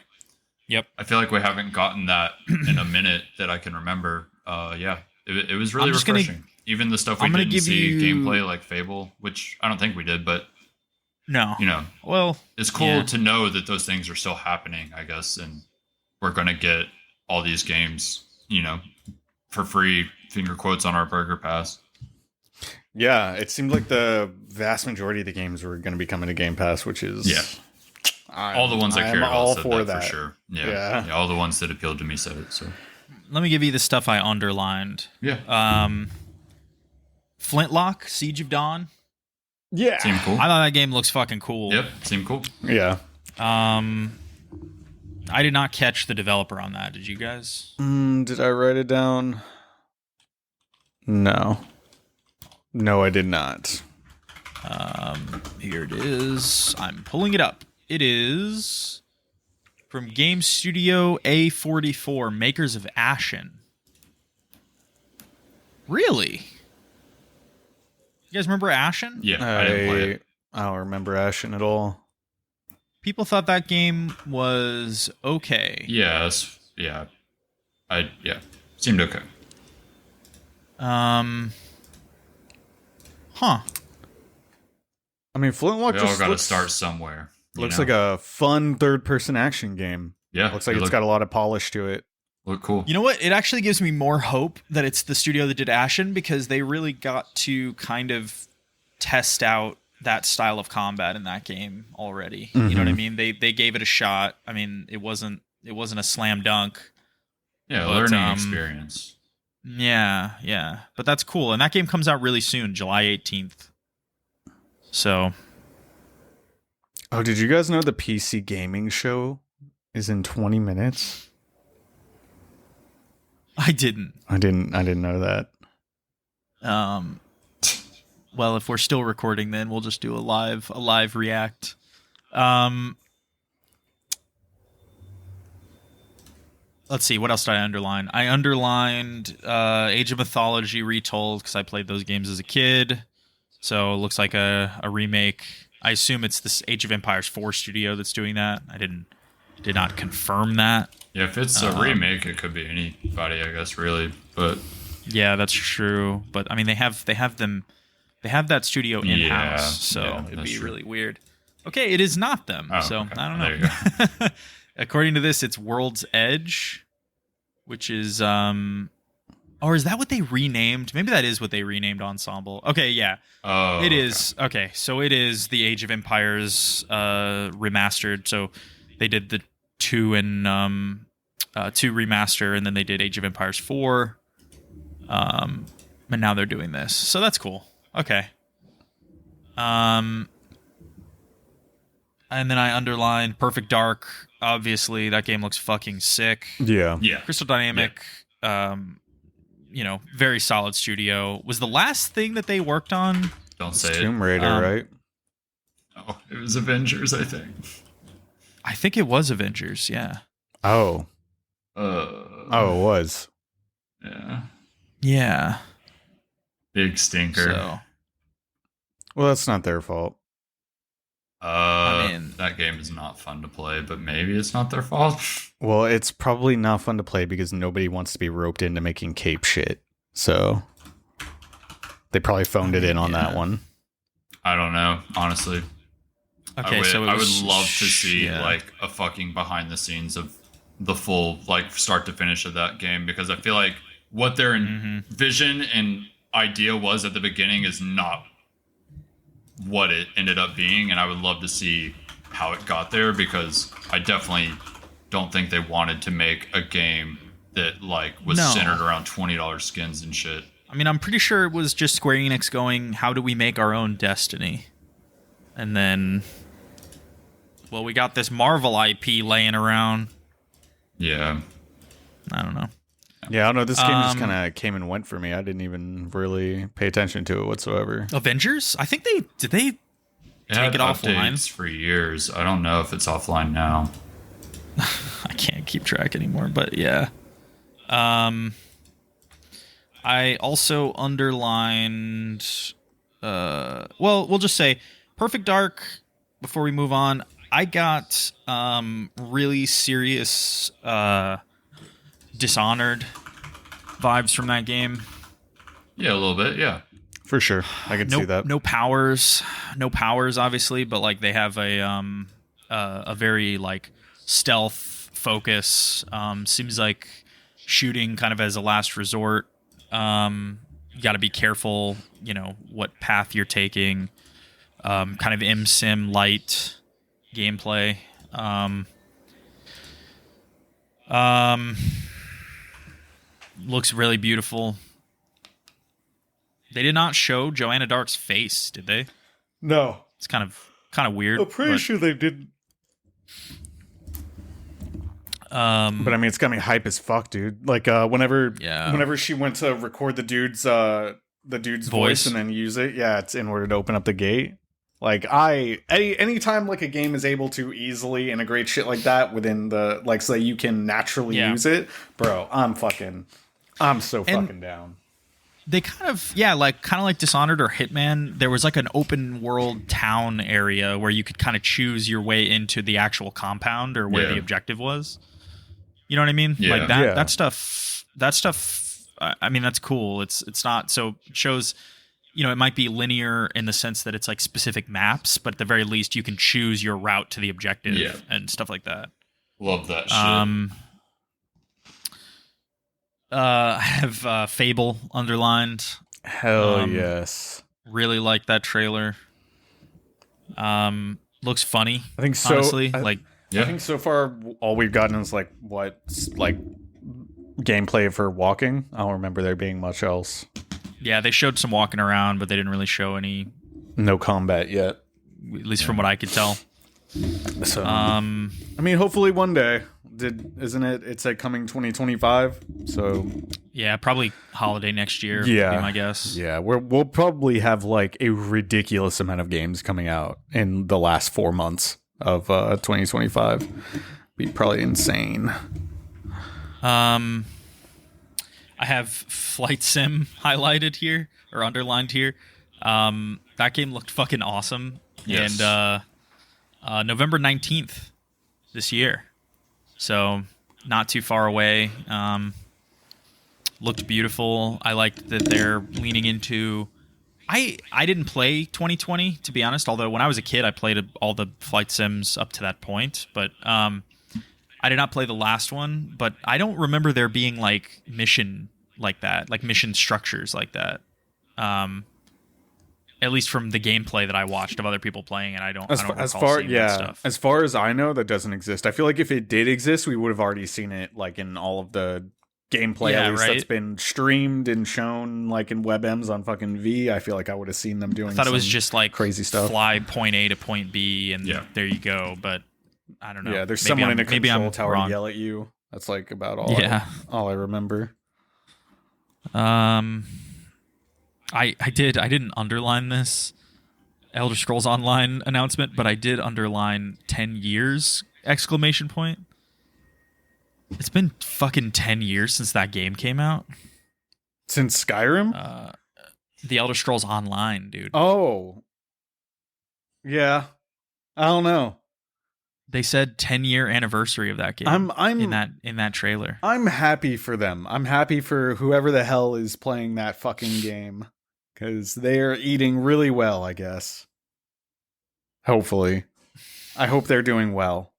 yep. I feel like we haven't gotten that in a minute that I can remember. It was really refreshing. Even the stuff we didn't see gameplay, like Fable, which I don't think we did, but no, well, it's cool to know that those things are still happening, I guess, and we're gonna get all these games, for free, finger quotes, on our Burger Pass. Yeah, it seemed like the vast majority of the games were going to be coming to Game Pass, which is all the ones I cared about said that for sure. Yeah, all the ones that appealed to me said it. So let me give you the stuff I underlined. Yeah. Flintlock, Siege of Dawn. Yeah. Seemed cool. I thought that game looks fucking cool. Yep, seemed cool. Yeah. I did not catch the developer on that. Did you guys? Did I write it down? No, I did not. Here it is. I'm pulling it up. It is from Game Studio A44, makers of Ashen. Really? You guys remember Ashen? Yeah, I didn't play it. I don't remember Ashen at all. People thought that game was okay. Yes. Yeah. Seemed okay. Huh. I mean, Flintlock We all just got to start somewhere. Looks like a fun third-person action game. Yeah. Looks like it's got a lot of polish to it. Look cool. You know what? It actually gives me more hope that it's the studio that did Ashen, because they really got to kind of test out that style of combat in that game already. You know what I mean? They gave it a shot. I mean, it wasn't a slam dunk. Yeah, learning experience. Yeah. But that's cool. And that game comes out really soon, July 18th. So. Oh, did you guys know the PC gaming show is in 20 minutes? I didn't know that. Well, if we're still recording, then we'll just do a live react. Let's see, what else did I underline? I underlined Age of Mythology Retold, because I played those games as a kid. So it looks like a remake. I assume it's this Age of Empires 4 studio that's doing that. I did not confirm that. Yeah, if it's a remake, it could be anybody, I guess, really. But yeah, that's true. But I mean, they have that studio in-house, so it'd be really weird. Okay, it is not them, so okay. I don't know. There you go. According to this, it's World's Edge, which is or is that what they renamed? Maybe that is what they renamed Ensemble. Okay, yeah. Oh, it is. Okay, so it is the Age of Empires remastered. So they did the 2 remaster, and then they did Age of Empires 4. And now they're doing this. So that's cool. Okay. And then I underlined Perfect Dark. Obviously, that game looks fucking sick. Yeah. Crystal Dynamic, very solid studio. Was the last thing that they worked on? Don't say it. Tomb Raider, right? Oh, it was Avengers, I think. I think it was Avengers, yeah. Oh. It was. Yeah. Yeah. Big stinker. So. Well, that's not their fault. That game is not fun to play, but maybe it's not their fault. Well, it's probably not fun to play because nobody wants to be roped into making cape shit. So they probably phoned it in on that one. I don't know, honestly. Okay, I would love to see like a fucking behind the scenes of the full like start to finish of that game, because I feel like what their vision and idea was at the beginning is not what it ended up being, and I would love to see how it got there, because I definitely don't think they wanted to make a game that like was centered around $20 skins and shit. I mean, I'm pretty sure it was just Square Enix going, how do we make our own Destiny? And then, well, we got this Marvel IP laying around. Yeah. I don't know. Yeah, I don't know. This game just kind of came and went for me. I didn't even really pay attention to it whatsoever. Avengers? I think they take it offline for years. I don't know if it's offline now. I can't keep track anymore, but yeah. I also underlined. Well, we'll just say Perfect Dark. Before we move on, I got really serious Dishonored vibes from that game. Yeah, a little bit. Yeah, for sure. I can see that. No powers, obviously, but like they have a very like stealth focus. Seems like shooting kind of as a last resort. You got to be careful, what path you're taking. Kind of sim light gameplay. Looks really beautiful. They did not show Joanna Dark's face, did they? No. It's kind of weird. I'm pretty sure they did. But I mean, it's got me hype as fuck, dude. Like, whenever she went to record the dude's voice and then use it, it's in order to open up the gate. Like, anytime like a game is able to easily integrate shit like that within the, like, so that you can naturally use it, bro, I'm so fucking down. They kind of like Dishonored or Hitman. There was like an open world town area where you could kind of choose your way into the actual compound or where the objective was. You know what I mean? Yeah. Like that stuff. I mean, that's cool. It's not so it shows. It might be linear in the sense that it's like specific maps, but at the very least, you can choose your route to the objective and stuff like that. Love that shit. I have Fable underlined. Hell yes. Really like that trailer. Looks funny. I think so. Honestly, I think so far all we've gotten is like gameplay for walking. I don't remember there being much else. Yeah, they showed some walking around, but they didn't really show any. No combat yet, at least from what I could tell. So, I mean, hopefully one day. Isn't it? It's like coming 2025. So yeah, probably holiday next year. Yeah, would be my guess. Yeah, we'll probably have like a ridiculous amount of games coming out in the last 4 months of 2025. Be probably insane. I have Flight Sim highlighted here or underlined here. That game looked fucking awesome. Yes. And November 19th this year. So not too far away. Looked beautiful. I liked that they're leaning into... I didn't play 2020, to be honest, although when I was a kid, I played all the Flight Sims up to that point. But I did not play the last one, but I don't remember there being like mission like that, like mission structures like that. At least from the gameplay that I watched of other people playing, and I don't recall seeing that stuff. As far as I know, that doesn't exist. I feel like if it did exist, we would have already seen it, like in all of the gameplay at least that's been streamed and shown, like in WebMs on fucking V. I feel like I would have seen them doing. I thought it was just like crazy stuff, fly point A to point B, and there you go. But I don't know. Yeah, there's someone in a control tower to yell at you. That's like about all. All I remember. I didn't underline this Elder Scrolls Online announcement, but I did underline 10 years exclamation point. It's been fucking 10 years since that game came out. Since Skyrim? The Elder Scrolls Online, dude. Oh. Yeah. I don't know. They said 10-year anniversary of that game. I'm in that trailer. I'm happy for them. I'm happy for whoever the hell is playing that fucking game. Because they're eating really well, I guess. Hopefully. I hope they're doing well.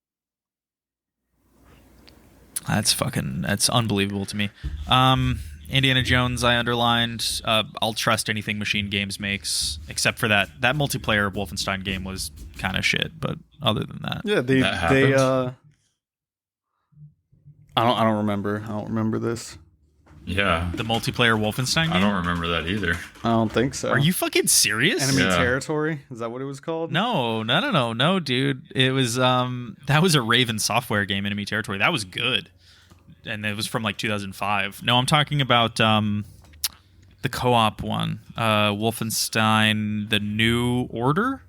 That's unbelievable to me. Indiana Jones, I underlined. I'll trust anything Machine Games makes, except for that multiplayer Wolfenstein game was kind of shit. But other than that, Yeah, they I don't remember. I don't remember this. Yeah. the multiplayer Wolfenstein game. I don't remember that either. I don't think so. Are you fucking serious? Enemy Yeah. Territory? Is that what it was called? No, dude. It was that was a Raven Software game, Enemy Territory. That was good, and it was from like 2005. No, I'm talking about the co-op one, Wolfenstein: The New Order.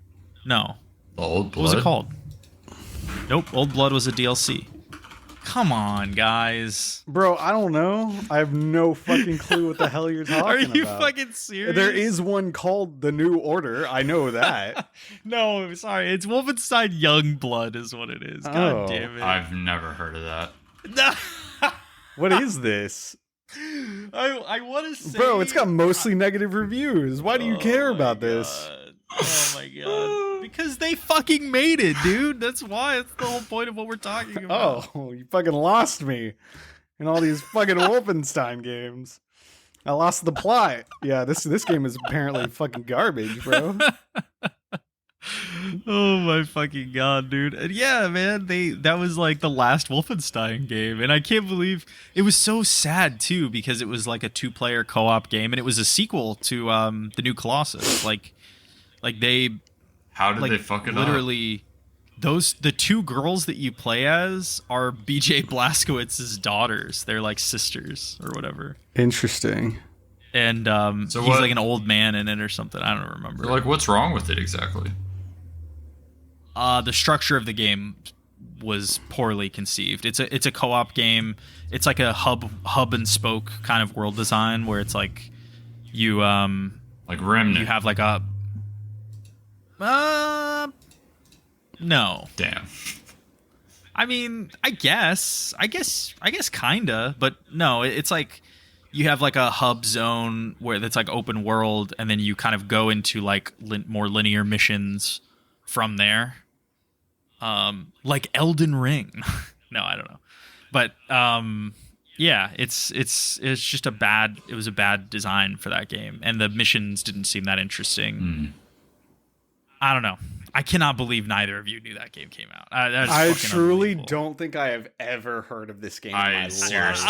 No, Old Blood. what was it called? Nope, Old Blood was a DLC. Come on, guys. Bro, I don't know. I have no fucking clue what the hell you're talking about. Are you fucking serious? There is one called The New Order. I know that. No, sorry. It's Wolfenstein Young Blood is what it is. God Oh. damn it. I've never heard of that. What is this? I want to say... Bro, it's got mostly negative reviews. Why do you care about this? Oh my god. Because they fucking made it, dude. That's why. That's the whole point of what we're talking about. Oh, you fucking lost me in all these fucking Wolfenstein games. I lost the plot. Yeah, this game is apparently fucking garbage, bro. Oh my fucking god, dude. And yeah, man, that was like the last Wolfenstein game, and I can't believe it was so sad too, because it was like a 2-player co-op game, and it was a sequel to the new Colossus. Like they How did like they fuck it literally the two girls that you play as are BJ Blazkowicz's daughters. They're like sisters or whatever. Interesting. And So he's what- like an old man in it or something. I don't remember. up? Like, what's wrong with it exactly? The structure of the game was poorly conceived. It's a co-op game. It's like a hub and spoke kind of world design where it's like you Like Remnant. you have like a no. Damn. I mean, I guess kinda, but no, it's like you have like a hub zone where that's like open world, and then you kind of go into like more linear missions from there. Like Elden Ring. No, I don't know. But yeah, it's just it was a bad design for that game, and the missions didn't seem that interesting. I don't know. I cannot believe neither of you knew that game came out. That's I fucking truly unbelievable. don't think I have ever heard of this game in my life. Seriously.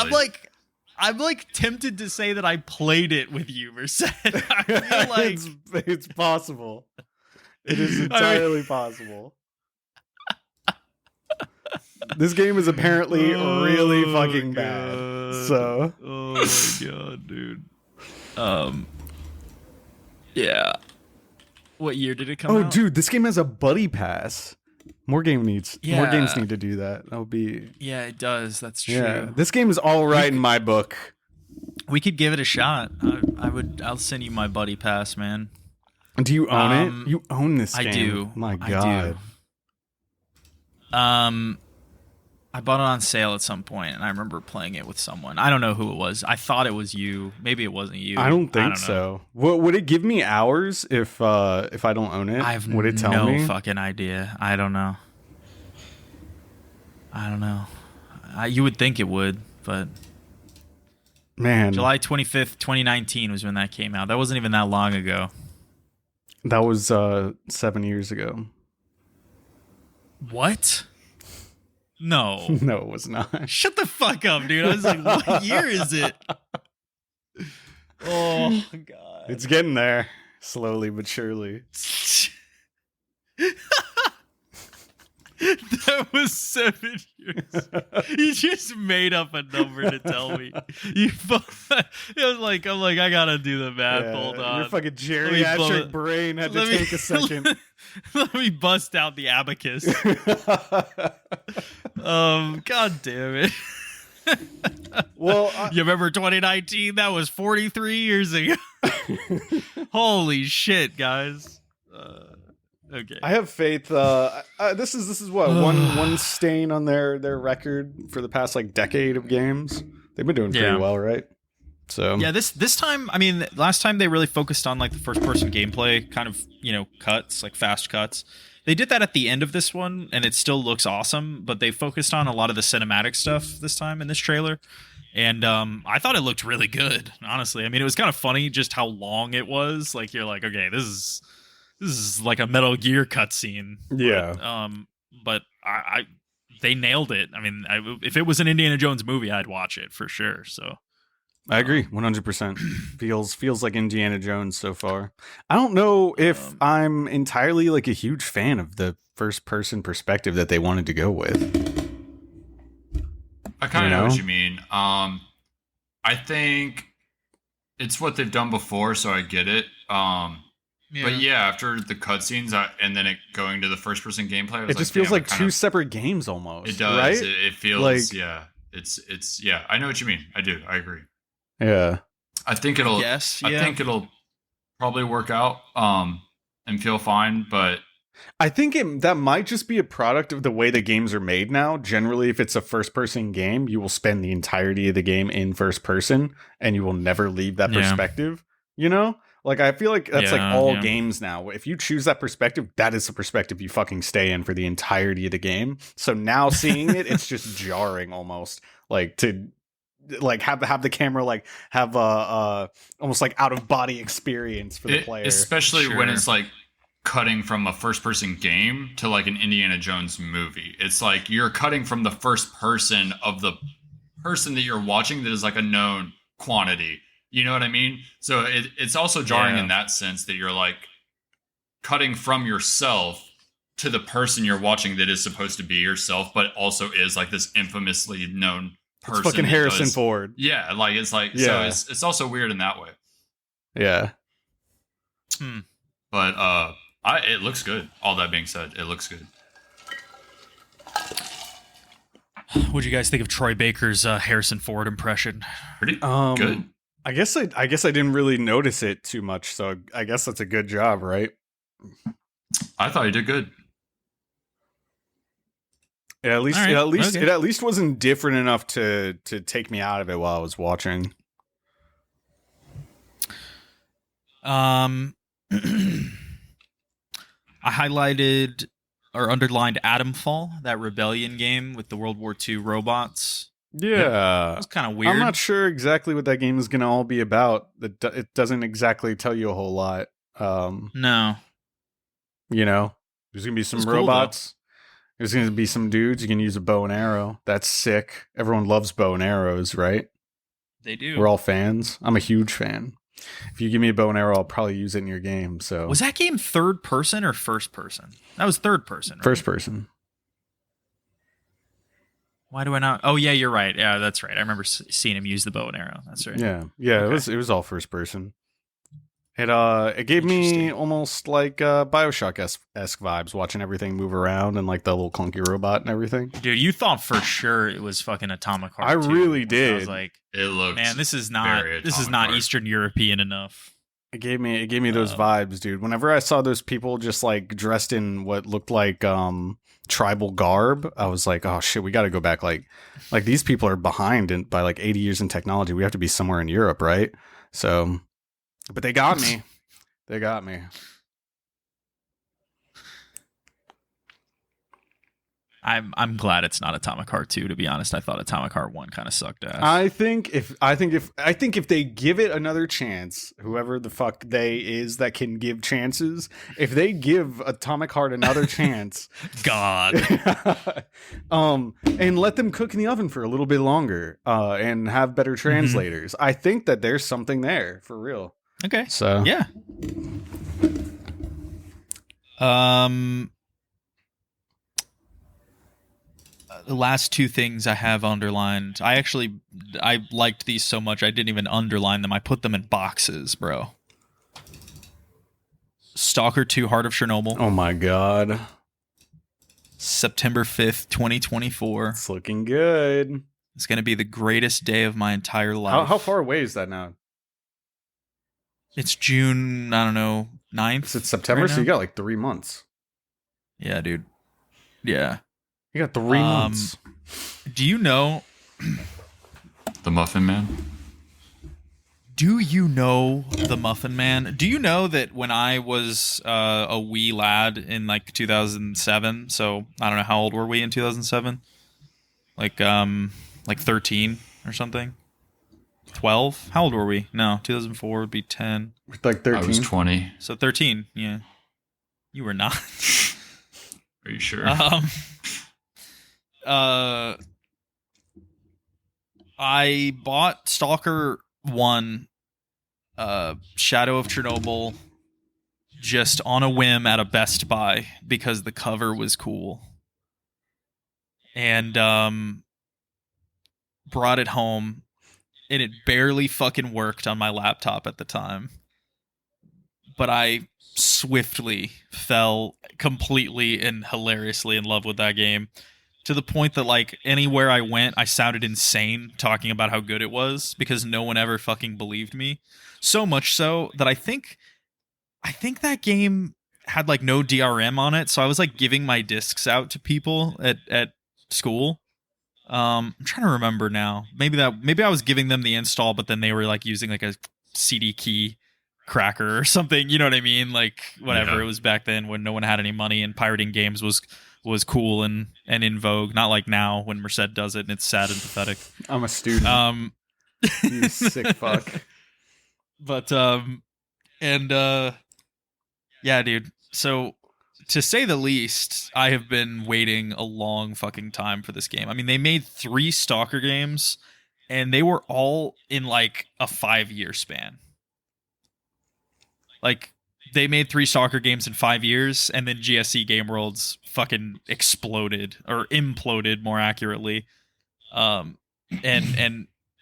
I'm like tempted to say that I played it with you, Merced. I feel like it's possible. It is entirely possible. This game is apparently really fucking bad. So, oh my god, dude. Yeah. What year did it come out? oh, dude, this game has a buddy pass. More games need to do that. That would be Yeah, it does. That's true. yeah. This game is all right in my book. We could give it a shot. I'll send you my buddy pass, man. Do you own it? You own this game. I do. My I god. do. I bought it on sale at some point, and I remember playing it with someone. I don't know who it was. I thought it was you. Maybe it wasn't you. I don't think know. so. Would it give me hours if I don't own it? I have Would it tell no me? fucking idea. I don't know. You would think it would, but Man, July 25th, 2019 was when that came out. That wasn't even that long ago. that was 7 years ago. What? No. No, it was not. Shut the fuck up, dude. I was like, what year is it? Oh, God. It's getting there, slowly but surely. That was 7 years. You just made up a number to tell me. I'm like, I gotta do the math. Yeah, Your Your fucking blow geriatric it. brain had to Let me- take a second. Let me bust out the abacus. God damn it. Well, You remember 2019? That was 43 years ago. Holy shit, guys. Okay. I have faith. This is what one stain on their record for the past like decade of games. They've been doing pretty Yeah. well, right? So Yeah, this time, I mean, last time they really focused on like the first person gameplay kind of, cuts, like fast cuts. They did that at the end of this one, and it still looks awesome, but they focused on a lot of the cinematic stuff this time in this trailer. And I thought it looked really good, honestly. I mean, it was kind of funny just how long it was. Like, you're like, okay, this is like a Metal Gear cutscene. Yeah. But I they nailed it. I mean, if it was an Indiana Jones movie, I'd watch it for sure. So I agree, 100%. Feels like Indiana Jones so far. I don't know if I'm entirely like a huge fan of the first person perspective that they wanted to go with. I kind of know what you mean. I think it's what they've done before, so I get it. But yeah, after the cutscenes and then it going to the first person gameplay, it just feels like two separate games almost. It does. Right? It feels like, yeah. It's yeah. I know what you mean. I do. I agree. Yeah. I think it'll. Yes. I think it'll probably work out. And feel fine, but. I think that might just be a product of the way the games are made now. Generally, if it's a first-person game, you will spend the entirety of the game in first person, and you will never leave that perspective. You know? Like, I feel like that's like all games now. If you choose that perspective, that is the perspective you fucking stay in for the entirety of the game. So now seeing it, it's just jarring almost. Like, to like have the camera like have a almost like out-of-body experience for the player. Especially when it's like cutting from a first person game to like an Indiana Jones movie. It's like you're cutting from the first person of the person that you're watching that is like a known quantity. You know what I mean? So it's also jarring in that sense that you're like cutting from yourself to the person you're watching that is supposed to be yourself, but also is like this infamously known person. It's fucking Harrison Ford. Yeah, like it's like so it's also weird in that way. Yeah. But it looks good. All that being said, it looks good. What'd you guys think of Troy Baker's Harrison Ford impression? Pretty good. I guess I didn't really notice it too much, so I guess that's a good job, right? I thought he did good. Yeah, it at least wasn't different enough to take me out of it while I was watching. I highlighted or underlined Atomfall, that Rebellion game with the World War II robots. Yeah. It was kind of weird. I'm not sure exactly what that game is going to all be about. It doesn't exactly tell you a whole lot. No. You know, there's going to be some robots. There's going to be some dudes. You can use a bow and arrow. That's sick. Everyone loves bow and arrows, right? They do. We're all fans. I'm a huge fan. If you give me a bow and arrow, I'll probably use it in your game. So was that game third person or first person? That was third person. Right? First person. Why do I not? Oh yeah, you're right. Yeah, that's right. I remember seeing him use the bow and arrow. That's right. Yeah. Okay. It was all first person. It gave me almost like Bioshock-esque vibes, watching everything move around and like the little clunky robot and everything. Dude, you thought for sure it was fucking Atomic Heart. I really did. I was like, it looked, man, this is not Eastern European enough. It gave me those vibes, dude. Whenever I saw those people just like dressed in what looked like tribal garb, I was like, oh shit, we got to go back. Like these people are behind by like 80 years in technology. We have to be somewhere in Europe, right? So. But they got me. They got me. I'm glad it's not Atomic Heart 2, to be honest. I thought Atomic Heart 1 kind of sucked ass. I think if they give it another chance, whoever the fuck they is that can give chances, if they give Atomic Heart another chance, God. And let them cook in the oven for a little bit longer, and have better translators. I think that there's something there for real. Okay. So yeah. The last two things I have underlined. I liked these so much I didn't even underline them. I put them in boxes, bro. Stalker 2: Heart of Chernobyl. Oh my god. September 5th, 2024. It's looking good. It's going to be the greatest day of my entire life. How far away is that now? It's June, I don't know, 9th. It's September, so you got like 3 months. Yeah, dude. Yeah. You got 3 months. Do you know... The Muffin Man? Do you know the Muffin Man? Do you know that when I was a wee lad in like 2007, so I don't know, how old were we in 2007? Like 13 or something. 12? How old were we? No, 2004 would be 10. Like 13. I was 20. So 13, yeah. You were not. Are you sure? I bought Stalker 1, Shadow of Chernobyl, just on a whim at a Best Buy because the cover was cool. And brought it home, and it barely fucking worked on my laptop at the time. But I swiftly fell completely and hilariously in love with that game, to the point that, like, anywhere I went, I sounded insane talking about how good it was because no one ever fucking believed me. So much so that I think that game had, like, no DRM on it, so I was, like, giving my discs out to people at school. I'm trying to remember now. Maybe I was giving them the install, but then they were, like, using, like, a CD key cracker or something. You know what I mean? Like, whatever. Yeah. It was back then when no one had any money and pirating games was cool and in vogue. Not like now when Merced does it and it's sad and pathetic. I'm a student. You sick fuck. But yeah, dude. So, to say the least, I have been waiting a long fucking time for this game. I mean, they made 3 Stalker games, and they were all in, like, a 5-year span. Like, they made 3 Stalker games in 5 years, and then GSC Game Worlds fucking exploded, or imploded, more accurately. And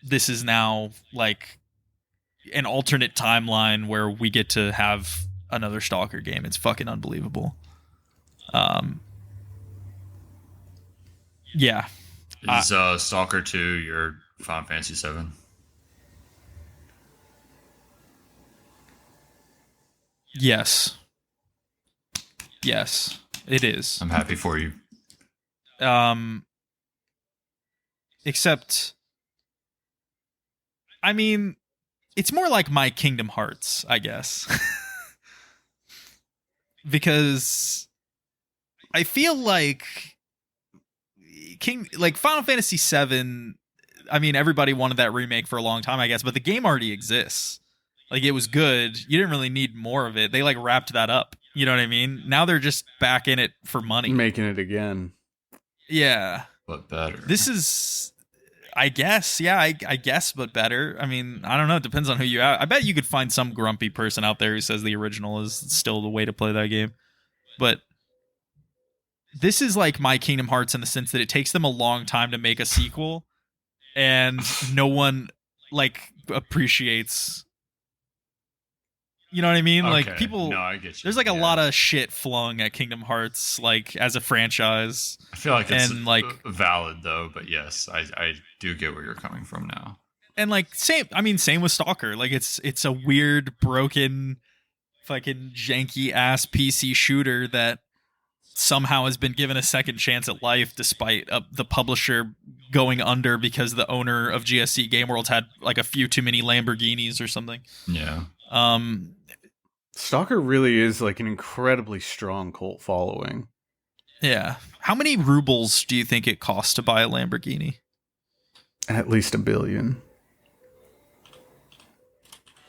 this is now, like, an alternate timeline where we get to have another Stalker game. It's fucking unbelievable. Yeah. Is Stalker 2 your Final Fantasy 7? Yes, it is. I'm happy for you. Except, I mean, it's more like my Kingdom Hearts, I guess. Because I feel like Final Fantasy VII, I mean, everybody wanted that remake for a long time, I guess, but the game already exists. Like, it was good. You didn't really need more of it. They, like, wrapped that up. You know what I mean? Now they're just back in it for money. Making it again. Yeah. But better. This is, I guess, yeah, I guess, but better. I mean, I don't know. It depends on who you ask. I bet you could find some grumpy person out there who says the original is still the way to play that game. But this is like my Kingdom Hearts in the sense that it takes them a long time to make a sequel, and no one, like, appreciates. You know what I mean? Okay. Like, people. No, I get you. There's, like, a lot of shit flung at Kingdom Hearts, like, as a franchise. I feel like it's and, like, valid though, but yes, I do get where you're coming from now. And, like, same with Stalker. Like, it's a weird, broken, fucking janky ass PC shooter that somehow has been given a second chance at life, despite the publisher going under because the owner of GSC Game World had, like, a few too many Lamborghinis or something. Yeah. Stalker really is, like, an incredibly strong cult following. Yeah. How many rubles do you think it costs to buy a Lamborghini? At least $1 billion.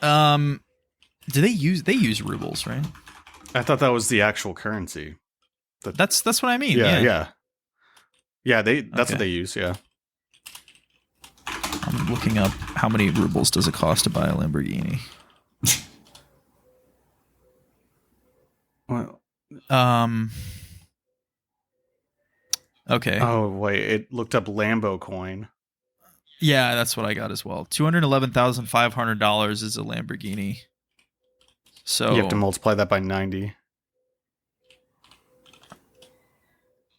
Do they use rubles, right? I thought that was the actual currency. That's what I mean. Yeah. That's Okay. what they use, yeah. I'm looking up how many rubles does it cost to buy a Lamborghini. Well, Okay. oh, wait, it looked up Lambo coin. Yeah, that's what I got as well. $211,500 is a Lamborghini. So You have to multiply that by 90.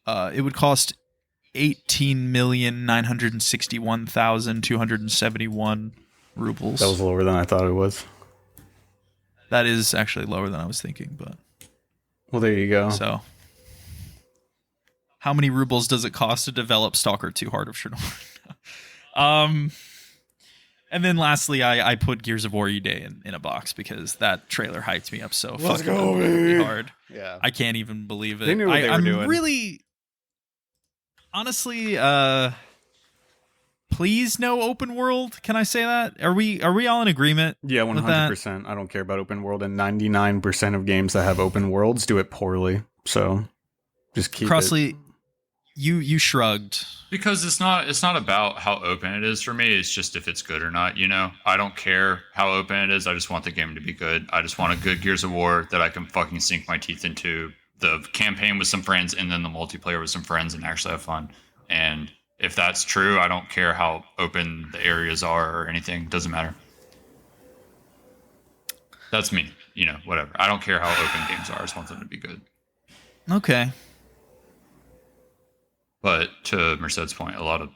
It would cost 18,961,271 rubles. That was lower than I thought it was. That is actually lower than I was thinking, but Well, there you go. so how many rubles does it cost to develop Stalker 2 Heart of Chernobyl? And then lastly, I put Gears of War E-Day in a box because that trailer hyped me up so Let's fucking go, unbelievably baby. hard. Yeah. I can't even believe it. They knew what they were I'm doing. really, honestly, please no open world. Can I say that? Are we all in agreement? Yeah, with that? 100%. I don't care about open world, and 99% of games that have open worlds do it poorly. So just keep Crossley, it. you shrugged. Because it's not about how open it is for me. It's just if it's good or not. I don't care how open it is. I just want the game to be good. I just want a good Gears of War that I can fucking sink my teeth into. The campaign with some friends and then the multiplayer with some friends and actually have fun. And if that's true, I don't care how open the areas are or anything. Doesn't matter. That's me. Whatever. I don't care how open games are. I just want them to be good. Okay. But to Merced's point, a lot of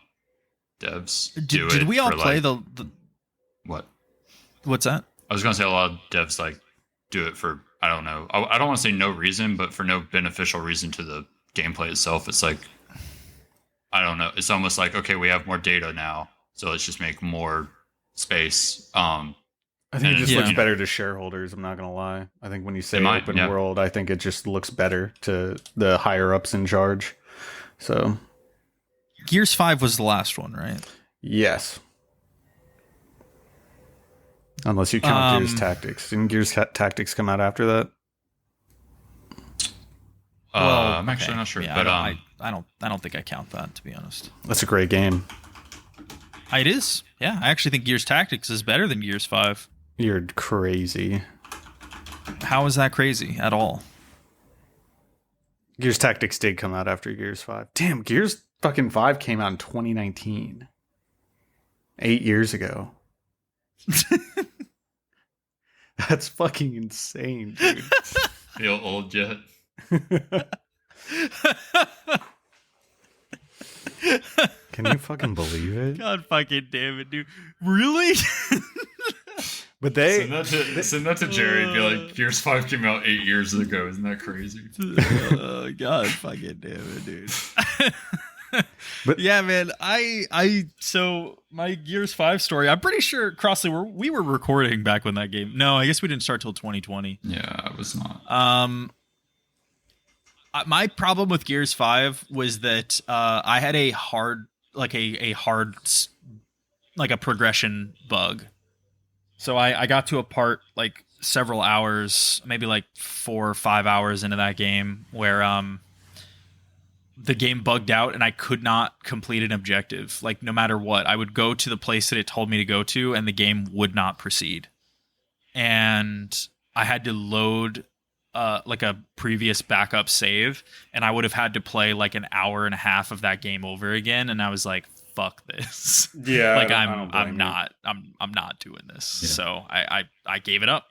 devs do it. Did we all for, play like, the what? What's that? I was gonna say a lot of devs like do it for, I don't know. I don't want to say no reason, but for no beneficial reason to the gameplay itself. It's like, I don't know. It's almost like, okay, we have more data now, so let's just make more space. I think it just Yeah. looks better to shareholders. I'm not going to lie. I think when you say It might, open yeah. world, I think it just looks better to the higher ups in charge. So, Gears 5 was the last one, right? yes. Unless you count Gears Tactics. Didn't Gears Tactics come out after that? I'm actually not sure, Yeah, but I don't think I count that, to be honest. That's a great game. It is. Yeah, I actually think Gears Tactics is better than Gears 5. You're crazy. How is that crazy at all? Gears Tactics did come out after Gears 5. Damn, Gears fucking 5 came out in 2019. 8 years ago. That's fucking insane, dude. feel old yet. Can you fucking believe it? God fucking damn it, dude. Really? But they Send that to Jerry and be like, Gears 5 came out 8 years ago. Isn't that crazy? God fucking damn it, dude. But- yeah, man, so my Gears 5 story, I'm pretty sure Crossley we were recording back when that game. No, I guess we didn't start till 2020. Yeah, I was not. My problem with Gears 5 was that I had a progression bug. So I got to a part like several hours, maybe like 4 or 5 hours into that game where the game bugged out and I could not complete an objective. Like no matter what, I would go to the place that it told me to go to and the game would not proceed. And I had to load like a previous backup save, and I would have had to play like an hour and a half of that game over again. And I was like, fuck this. Yeah, like I don't blame I'm you. not doing this. Yeah. So I gave it up.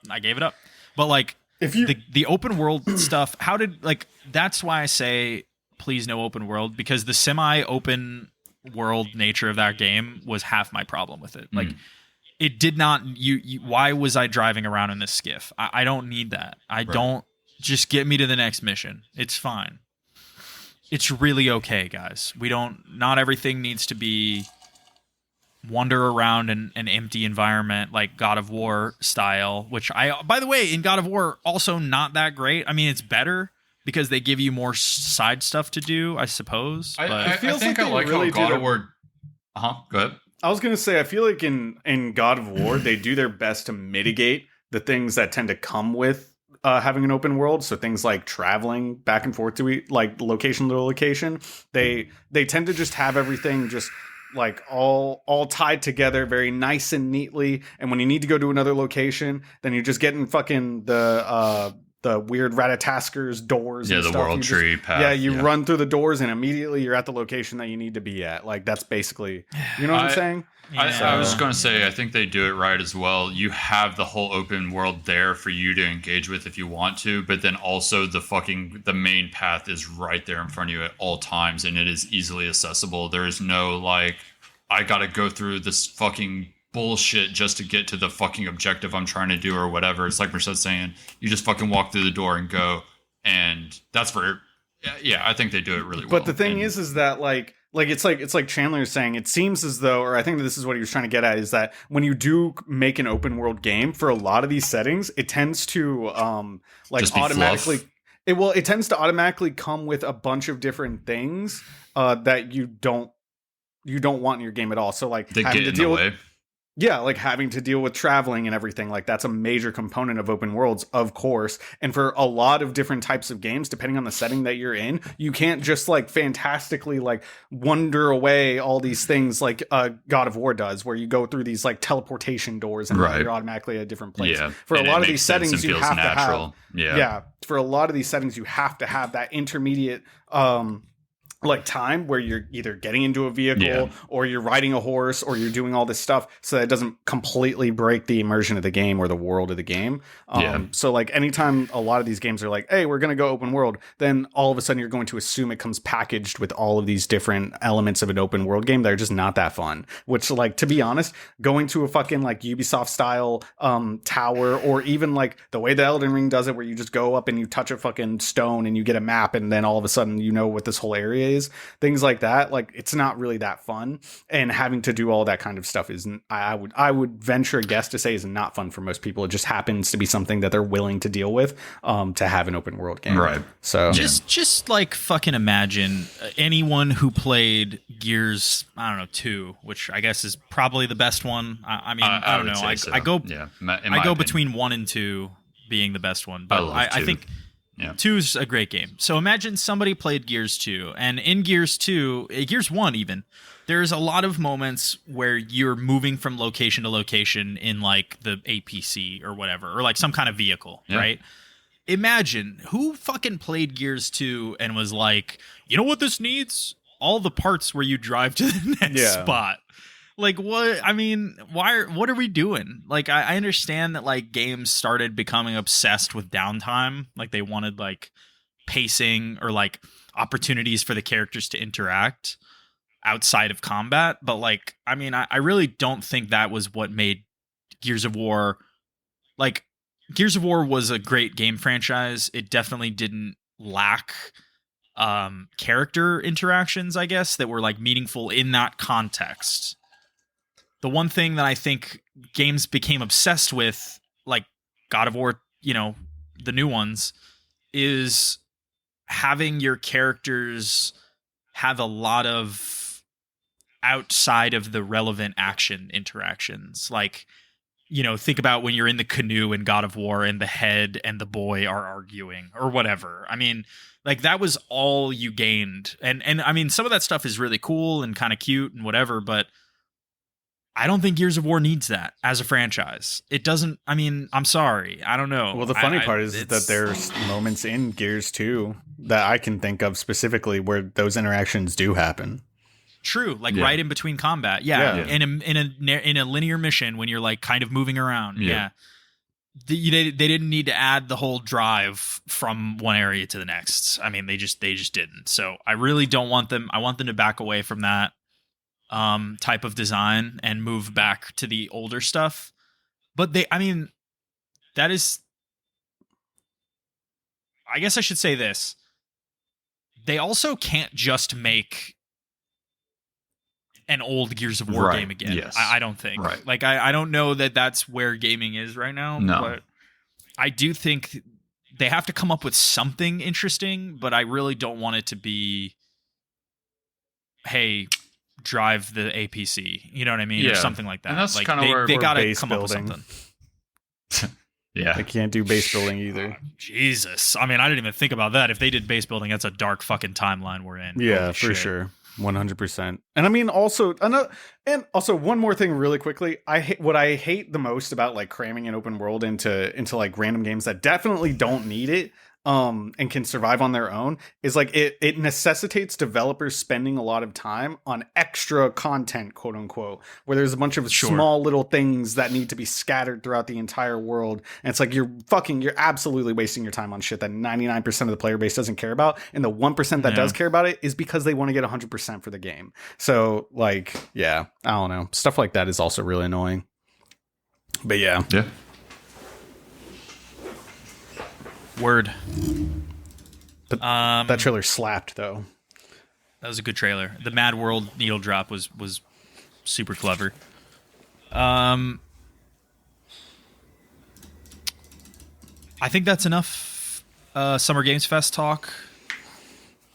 But like If you the open world stuff, that's why I say please no open world, because the semi-open world nature of that game was half my problem with it. Like it did not why was I driving around in this skiff? I don't need that. Don't just get me to the next mission. It's fine. It's really okay, guys. Not everything needs to be wander around in an empty environment like God of War style, which by the way, in God of War, also not that great. I mean, it's better because they give you more side stuff to do, I suppose. I feels think like I they like really how God did of War. Go ahead. I was gonna say, I feel like in God of War, they do their best to mitigate the things that tend to come with having an open world. So things like traveling back and forth to like location to location, they tend to just have everything just like all tied together very nice and neatly. And when you need to go to another location, then you just get in fucking the weird Ratataskers doors. Yeah, and the stuff. World Tree path. Yeah, you run through the doors and immediately you're at the location that you need to be at. Like that's basically, you know what I'm saying? I was going to say, I think they do it right as well. You have the whole open world there for you to engage with if you want to, but then also the main path is right there in front of you at all times, and it is easily accessible. There is no like, I got to go through this fucking bullshit just to get to the fucking objective I'm trying to do or whatever. It's like Merced's saying, you just fucking walk through the door and go, and that's for I think they do it really well. But the thing is that like it's like Chandler is saying, it seems as though, or I think that this is what he was trying to get at, is that when you do make an open world game for a lot of these settings, it tends to like Just be automatically fluff. it tends to automatically come with a bunch of different things that you don't want in your game at all. So like They having get to in the deal way. with yeah, like having to deal with traveling and everything, like that's a major component of open worlds, of course. And for a lot of different types of games, depending on the setting that you're in, you can't just like fantastically like wander away all these things like God of War does, where you go through these like teleportation doors and Right. you're automatically at a different place. Yeah. For And a it lot of makes these sense and settings, you feels have natural. to have for a lot of these settings, you have to have that intermediate like time where you're either getting into a vehicle or you're riding a horse or you're doing all this stuff so that it doesn't completely break the immersion of the game or the world of the game. So like anytime a lot of these games are like, hey, we're going to go open world, then all of a sudden you're going to assume it comes packaged with all of these different elements of an open world game that are just not that fun, which like, to be honest, going to a fucking like Ubisoft style tower, or even like the way the Elden Ring does it, where you just go up and you touch a fucking stone and you get a map and then all of a sudden you know what this whole area is, things like that, like it's not really that fun, and having to do all that kind of stuff is I would venture a guess to say is not fun for most people. It just happens to be something that they're willing to deal with to have an open world game, right? So just like fucking imagine anyone who played Gears, I don't know, 2, which I guess is probably the best one. I mean, I don't know, I go between 1 and 2 being the best one, but I think 2 is a great game. So imagine somebody played Gears 2, and in Gears 2, Gears 1 even, there's a lot of moments where you're moving from location to location in like the APC or whatever, or like some kind of vehicle, right? Imagine who fucking played Gears 2 and was like, you know what this needs? All the parts where you drive to the next spot. Like, what? I mean, what are we doing? Like, I understand that, like, games started becoming obsessed with downtime. Like, they wanted, like, pacing or, like, opportunities for the characters to interact outside of combat. But, like, I mean, I really don't think that was what made Gears of War... Like, Gears of War was a great game franchise. It definitely didn't lack character interactions, I guess, that were, like, meaningful in that context. The one thing that I think games became obsessed with, like God of War, you know, the new ones, is having your characters have a lot of outside of the relevant action interactions. Like, you know, think about when you're in the canoe in God of War and the head and the boy are arguing or whatever. I mean, like that was all you gained. And I mean, some of that stuff is really cool and kind of cute and whatever, but I don't think Gears of War needs that as a franchise. It doesn't. I mean, I'm sorry. I don't know. Well, the funny part is that there's moments in Gears 2 that I can think of specifically where those interactions do happen. True, like right in between combat. Yeah. In a linear mission when you're like kind of moving around. Yeah. They didn't need to add the whole drive from one area to the next. I mean, they just didn't. So I really don't want them. I want them to back away from that type of design and move back to the older stuff. But that is, I guess I should say this. They also can't just make an old Gears of War game again. Yes. I don't think. Right. Like, I don't know that that's where gaming is right now. No. But I do think they have to come up with something interesting, but I really don't want it to be, hey, drive the APC, you know what I mean, or something like that. And that's like kind of where they gotta base come building. up with something. They can't do base building either. Jesus, I mean, I didn't even think about that. If they did base building, that's a dark fucking timeline we're in. Yeah, Holy for shit. sure. 100%. And I mean, also one more thing really quickly. What I hate the most about like cramming an open world into like random games that definitely don't need it and can survive on their own is like it necessitates developers spending a lot of time on extra content, quote unquote, where there's a bunch of small little things that need to be scattered throughout the entire world. And it's like you're absolutely wasting your time on shit that 99% of the player base doesn't care about. And the 1% that does care about it is because they want to get 100% for the game. So like, I don't know. Stuff like that is also really annoying. But yeah. Word. But that trailer slapped though. That was a good trailer. The Mad World needle drop was super clever. I think that's enough Summer Games Fest talk.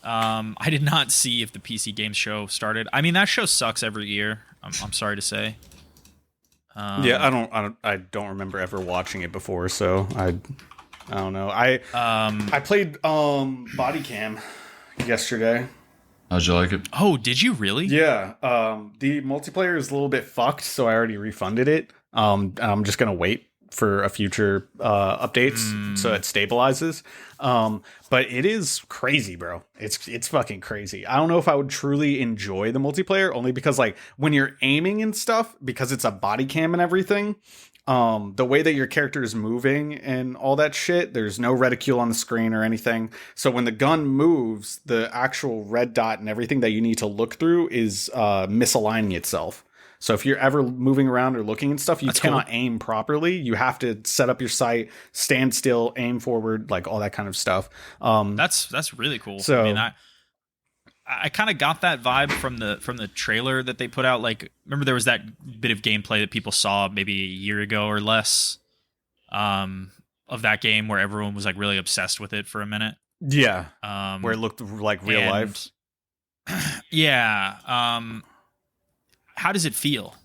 I did not see if the PC Games Show started. I mean, that show sucks every year. I'm sorry to say. Yeah, I don't remember ever watching it before, so I don't know. I played Body Cam yesterday. How'd you like it? Oh, did you really? Yeah. The multiplayer is a little bit fucked, so I already refunded it. I'm just gonna wait for a future updates so it stabilizes. But it is crazy, bro. It's fucking crazy. I don't know if I would truly enjoy the multiplayer, only because like when you're aiming and stuff, because it's a body cam and everything, the way that your character is moving and all that shit, there's no reticule on the screen or anything. So when the gun moves, the actual red dot and everything that you need to look through is misaligning itself. So if you're ever moving around or looking and stuff, you cannot aim properly. You have to set up your sight, stand still, aim forward, like all that kind of stuff. That's really cool. So I mean, I kind of got that vibe from the trailer that they put out. Like, remember there was that bit of gameplay that people saw maybe a year ago or less, of that game where everyone was like really obsessed with it for a minute. Yeah, where it looked like real life. Yeah. How does it feel?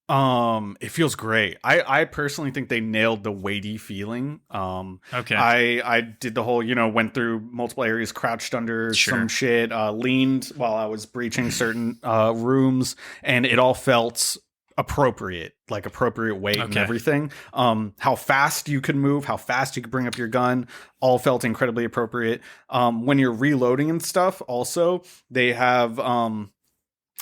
It feels great. I personally think they nailed the weighty feeling. Okay. I did the whole, went through multiple areas, crouched under some shit, leaned while I was breaching certain rooms, and it all felt appropriate, like appropriate weight and everything. How fast you could move, how fast you could bring up your gun, all felt incredibly appropriate. When you're reloading and stuff, also they have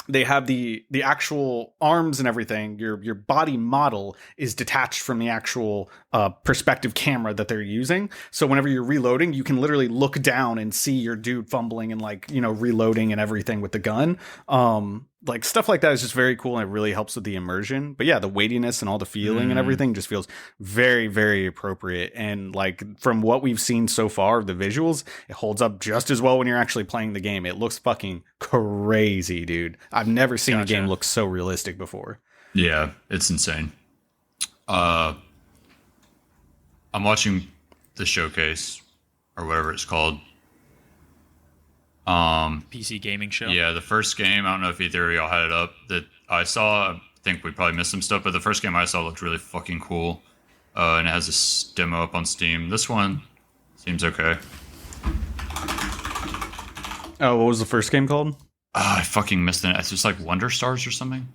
the actual arms and everything. Your body model is detached from the actual perspective camera that they're using. So whenever you're reloading, you can literally look down and see your dude fumbling and reloading and everything with the gun. Like stuff like that is just very cool, and it really helps with the immersion. But yeah, the weightiness and all the feeling and everything just feels very, very appropriate. And like from what we've seen so far, the visuals, it holds up just as well when you're actually playing the game. It looks fucking crazy, dude. I've never seen a game look so realistic before. Yeah, it's insane. I'm watching the showcase or whatever it's called. PC gaming show. Yeah, the first game, I don't know if either of y'all had it up, that I saw. I think we probably missed some stuff, but the first game I saw looked really fucking cool. And it has this demo up on Steam. This one seems okay. Oh, what was the first game called? I fucking missed it. It's just like Wonder Stars or something.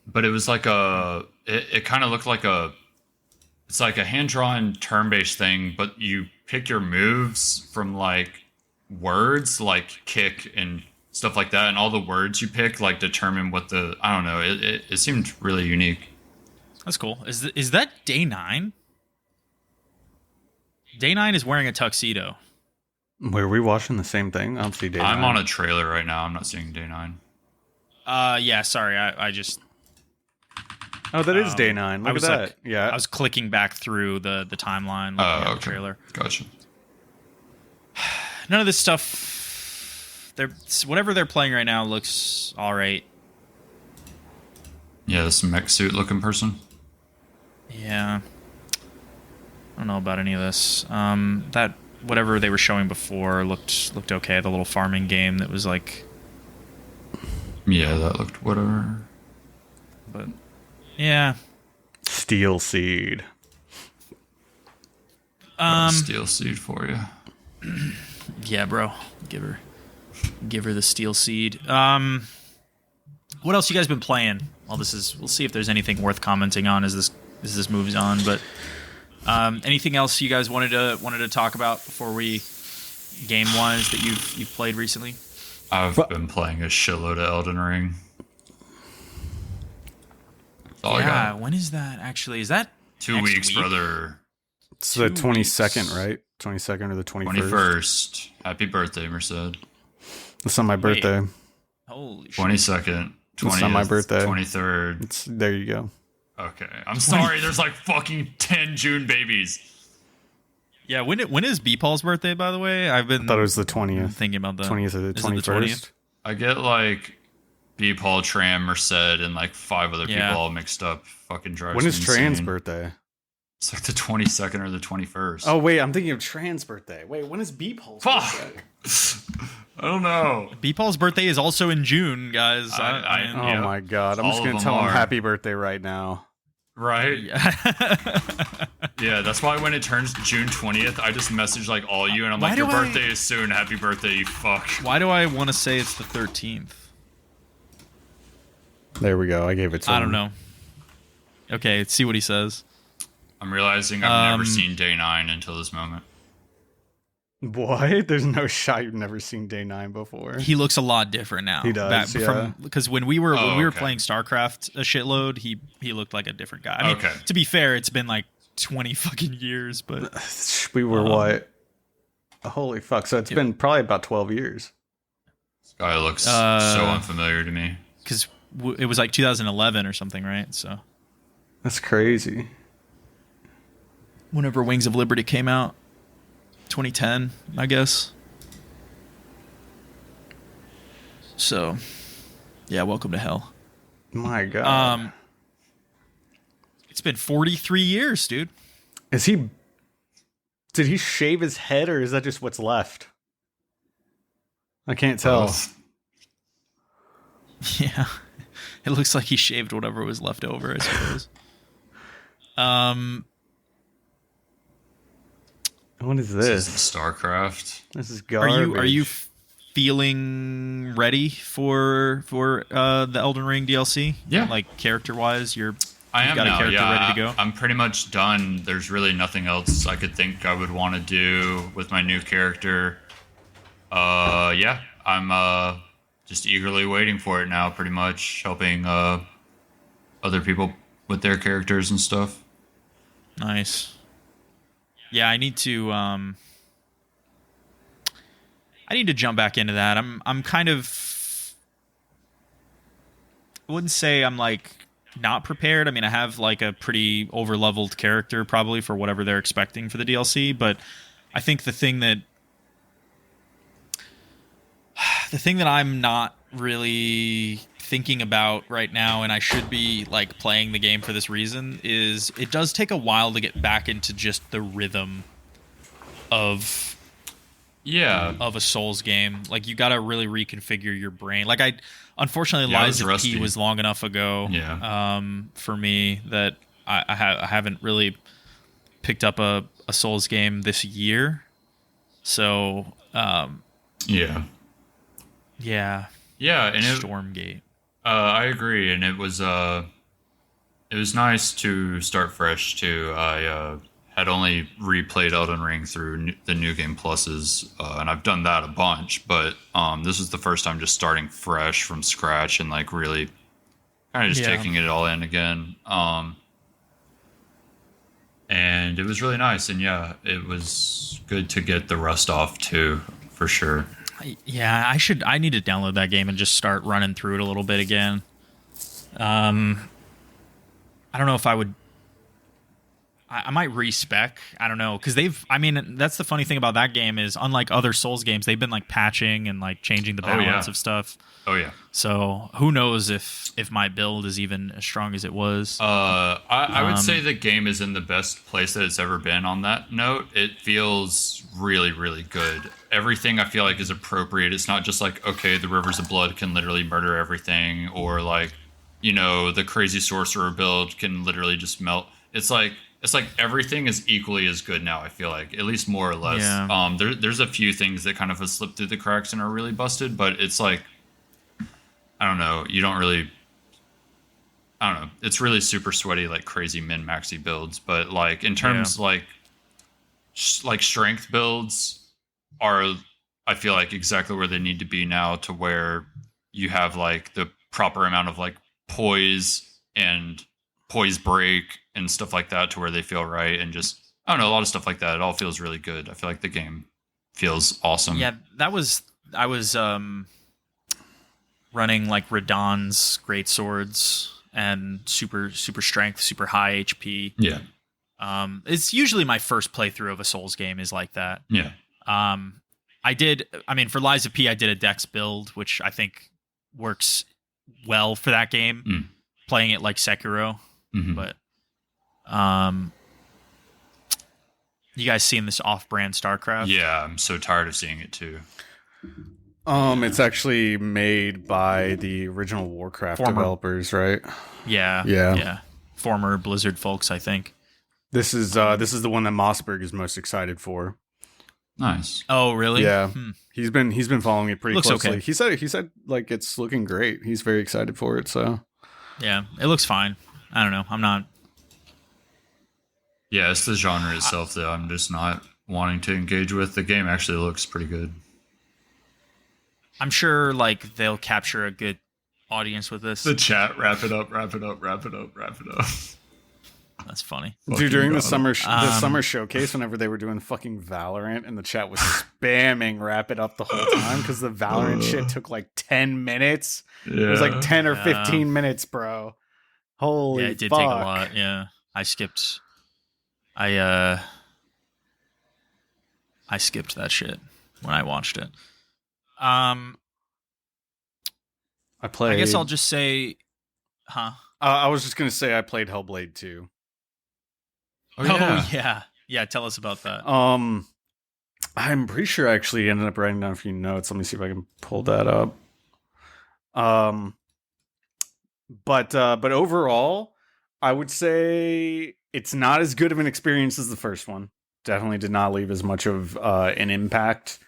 But it was like it kind of looked like it's like a hand-drawn turn-based thing, but you pick your moves from like words like kick and stuff like that, and all the words you pick like determine what I don't know. It seemed really unique. That's cool. Is that Day 9? Day 9 is wearing a tuxedo. Were we watching the same thing? I don't see Day 9. I'm on a trailer right now. I'm not seeing Day 9. Yeah, sorry. I just... Oh, that is Day 9. Look at that. Yeah. I was clicking back through the timeline looking at the trailer. Gotcha. None of this stuff... whatever they're playing right now looks all right. Yeah, this mech suit looking person. Yeah. I don't know about any of this. That whatever they were showing before looked okay. The little farming game that was like... Yeah, that looked whatever. But... yeah. Steel Seed. Steel Seed for you. Yeah, bro. Give her the Steel Seed. What else you guys been playing? Well, we'll see if there's anything worth commenting on as this moves on. But anything else you guys wanted to talk about before we game wise that you've played recently? I've been playing a shitload of Elden Ring. Yeah, when is that actually? Is that 2 weeks, brother? It's the 22nd, right? 22nd or the 21st? 21st. Happy birthday, Merced. It's on my birthday. Holy shit. 22nd. 20th, it's on my birthday. 23rd. There you go. Okay. I'm sorry, there's like fucking 10 June babies. Yeah, when is B Paul's birthday, by the way? I thought it was the 20th. Thinking about the 20th or the 21st. I get like B Paul, Tram, Merced, and like 5 other people all mixed up. Fucking drives me insane. When is Tran's birthday? It's like the 22nd or the 21st. Oh wait, I'm thinking of Tran's birthday. Wait, when is Beepul's birthday? I don't know. Beepul's birthday is also in June, guys. Oh Yeah. my god, I'm All just of gonna them tell him are. happy birthday right now. Right? Yeah. Yeah, that's why when it turns June 20th, I just message like all you, and I'm Why like, do your I- birthday is soon. Happy birthday, you fuck. Why do I want to say it's the 13th? There we go. I gave it to him. I don't know. Okay, let's see what he says. I'm realizing I've never seen Day 9 until this moment. What? There's no shot you've never seen Day 9 before. He looks a lot different now. He does, yeah. Because when we were Okay. playing StarCraft a shitload, he looked like a different guy. I mean, Okay. to be fair, it's been like 20 fucking years, but We were what? Holy fuck. So it's been probably about 12 years. This guy looks so unfamiliar to me. because it was like 2011 or something, right? So That's crazy. whenever Wings of Liberty came out, 2010, I guess. So, yeah, welcome to hell. My god. It's been 43 years, dude. Is he... Did he shave his head, or is that just what's left? I can't tell. Both. Yeah. It looks like he shaved whatever was left over, I suppose. What is This this? is StarCraft. This is Are garbage. you feeling ready for the Elden Ring DLC? Yeah. Like character-wise, you've I am got now, a character yeah. ready to go? I'm pretty much done. There's really nothing else I could think I would want to do with my new character. Yeah, I'm just eagerly waiting for it now, pretty much helping other people with their characters and stuff. Nice. Yeah, I need to jump back into that. I'm kind of, I wouldn't say I'm like not prepared. I mean, I have like a pretty over-leveled character probably for whatever they're expecting for the DLC, but I think the thing that I'm not really thinking about right now, and I should be like playing the game for this reason, is it does take a while to get back into just the rhythm of Yeah. a Souls game. Like you got to really reconfigure your brain. Like unfortunately, Yeah, I Lies was of rusty. P was long enough ago. Yeah. For me that I haven't really picked up a Souls game this year. So Yeah. yeah, Yeah, and Stormgate. I agree, and it was nice to start fresh too. I had only replayed Elden Ring through the New Game Pluses, and I've done that a bunch. But this is the first time just starting fresh from scratch and like really kind of just Yeah. taking it all in again. And it was really nice, and yeah, it was good to get the rust off too, for sure. Yeah, I need to download that game and just start running through it a little bit again. I don't know if I would. I might respec. I don't know, because that's the funny thing about that game is, unlike other Souls games, they've been like patching and like changing the balance of stuff. Oh yeah. So who knows if my build is even as strong as it was. I would say the game is in the best place that it's ever been on that note. It feels really, really good. Everything I feel like is appropriate. It's not just like, okay, the Rivers of Blood can literally murder everything, or like, the crazy sorcerer build can literally just melt. It's like everything is equally as good now, I feel like, at least more or less. Yeah. There's a few things that kind of have slipped through the cracks and are really busted, but it's like, I don't know, it's really super sweaty, like crazy min-maxy builds, but like in terms like strength builds are, I feel like, exactly where they need to be now, to where you have like the proper amount of like poise and poise break and stuff like that, to where they feel right, and just, I don't know, a lot of stuff like that. It all feels really good. I feel like the game feels awesome. Yeah, I was running like Radahn's great swords and super strength, super high HP. Yeah. It's usually my first playthrough of a Souls game is like that. Yeah. For Lies of P, I did a Dex build, which I think works well for that game. Playing it like Sekiro, Mhm. but You guys seen this off-brand StarCraft? Yeah, I'm so tired of seeing it too. It's actually made by the original Warcraft developers, right? Yeah. Former Blizzard folks, I think. This is the one that Mossberg is most excited for. Nice. Oh, really? Yeah. He's been following it pretty Looks closely. okay. He said like it's looking great. He's very excited for it, so. Yeah, it looks fine. I don't know. I'm not. Yeah, it's the genre itself that I'm just not wanting to engage with. The game actually looks pretty good. I'm sure like they'll capture a good audience with this. The chat, wrap it up. That's funny. Dude, during the summer showcase, whenever they were doing fucking Valorant, and the chat was spamming "wrap it up" the whole time because the Valorant shit took like 10 minutes. Yeah. It was like 10 or 15 minutes, bro. Holy Yeah, it did fuck. take a lot. Yeah, I skipped that shit when I watched it. I guess I'll just say, I was just gonna say I played Hellblade 2. Oh, yeah. Tell us about that. I'm pretty sure I actually ended up writing down a few notes. Let me see if I can pull that up. But overall, I would say it's not as good of an experience as the first one. Definitely did not leave as much of an impact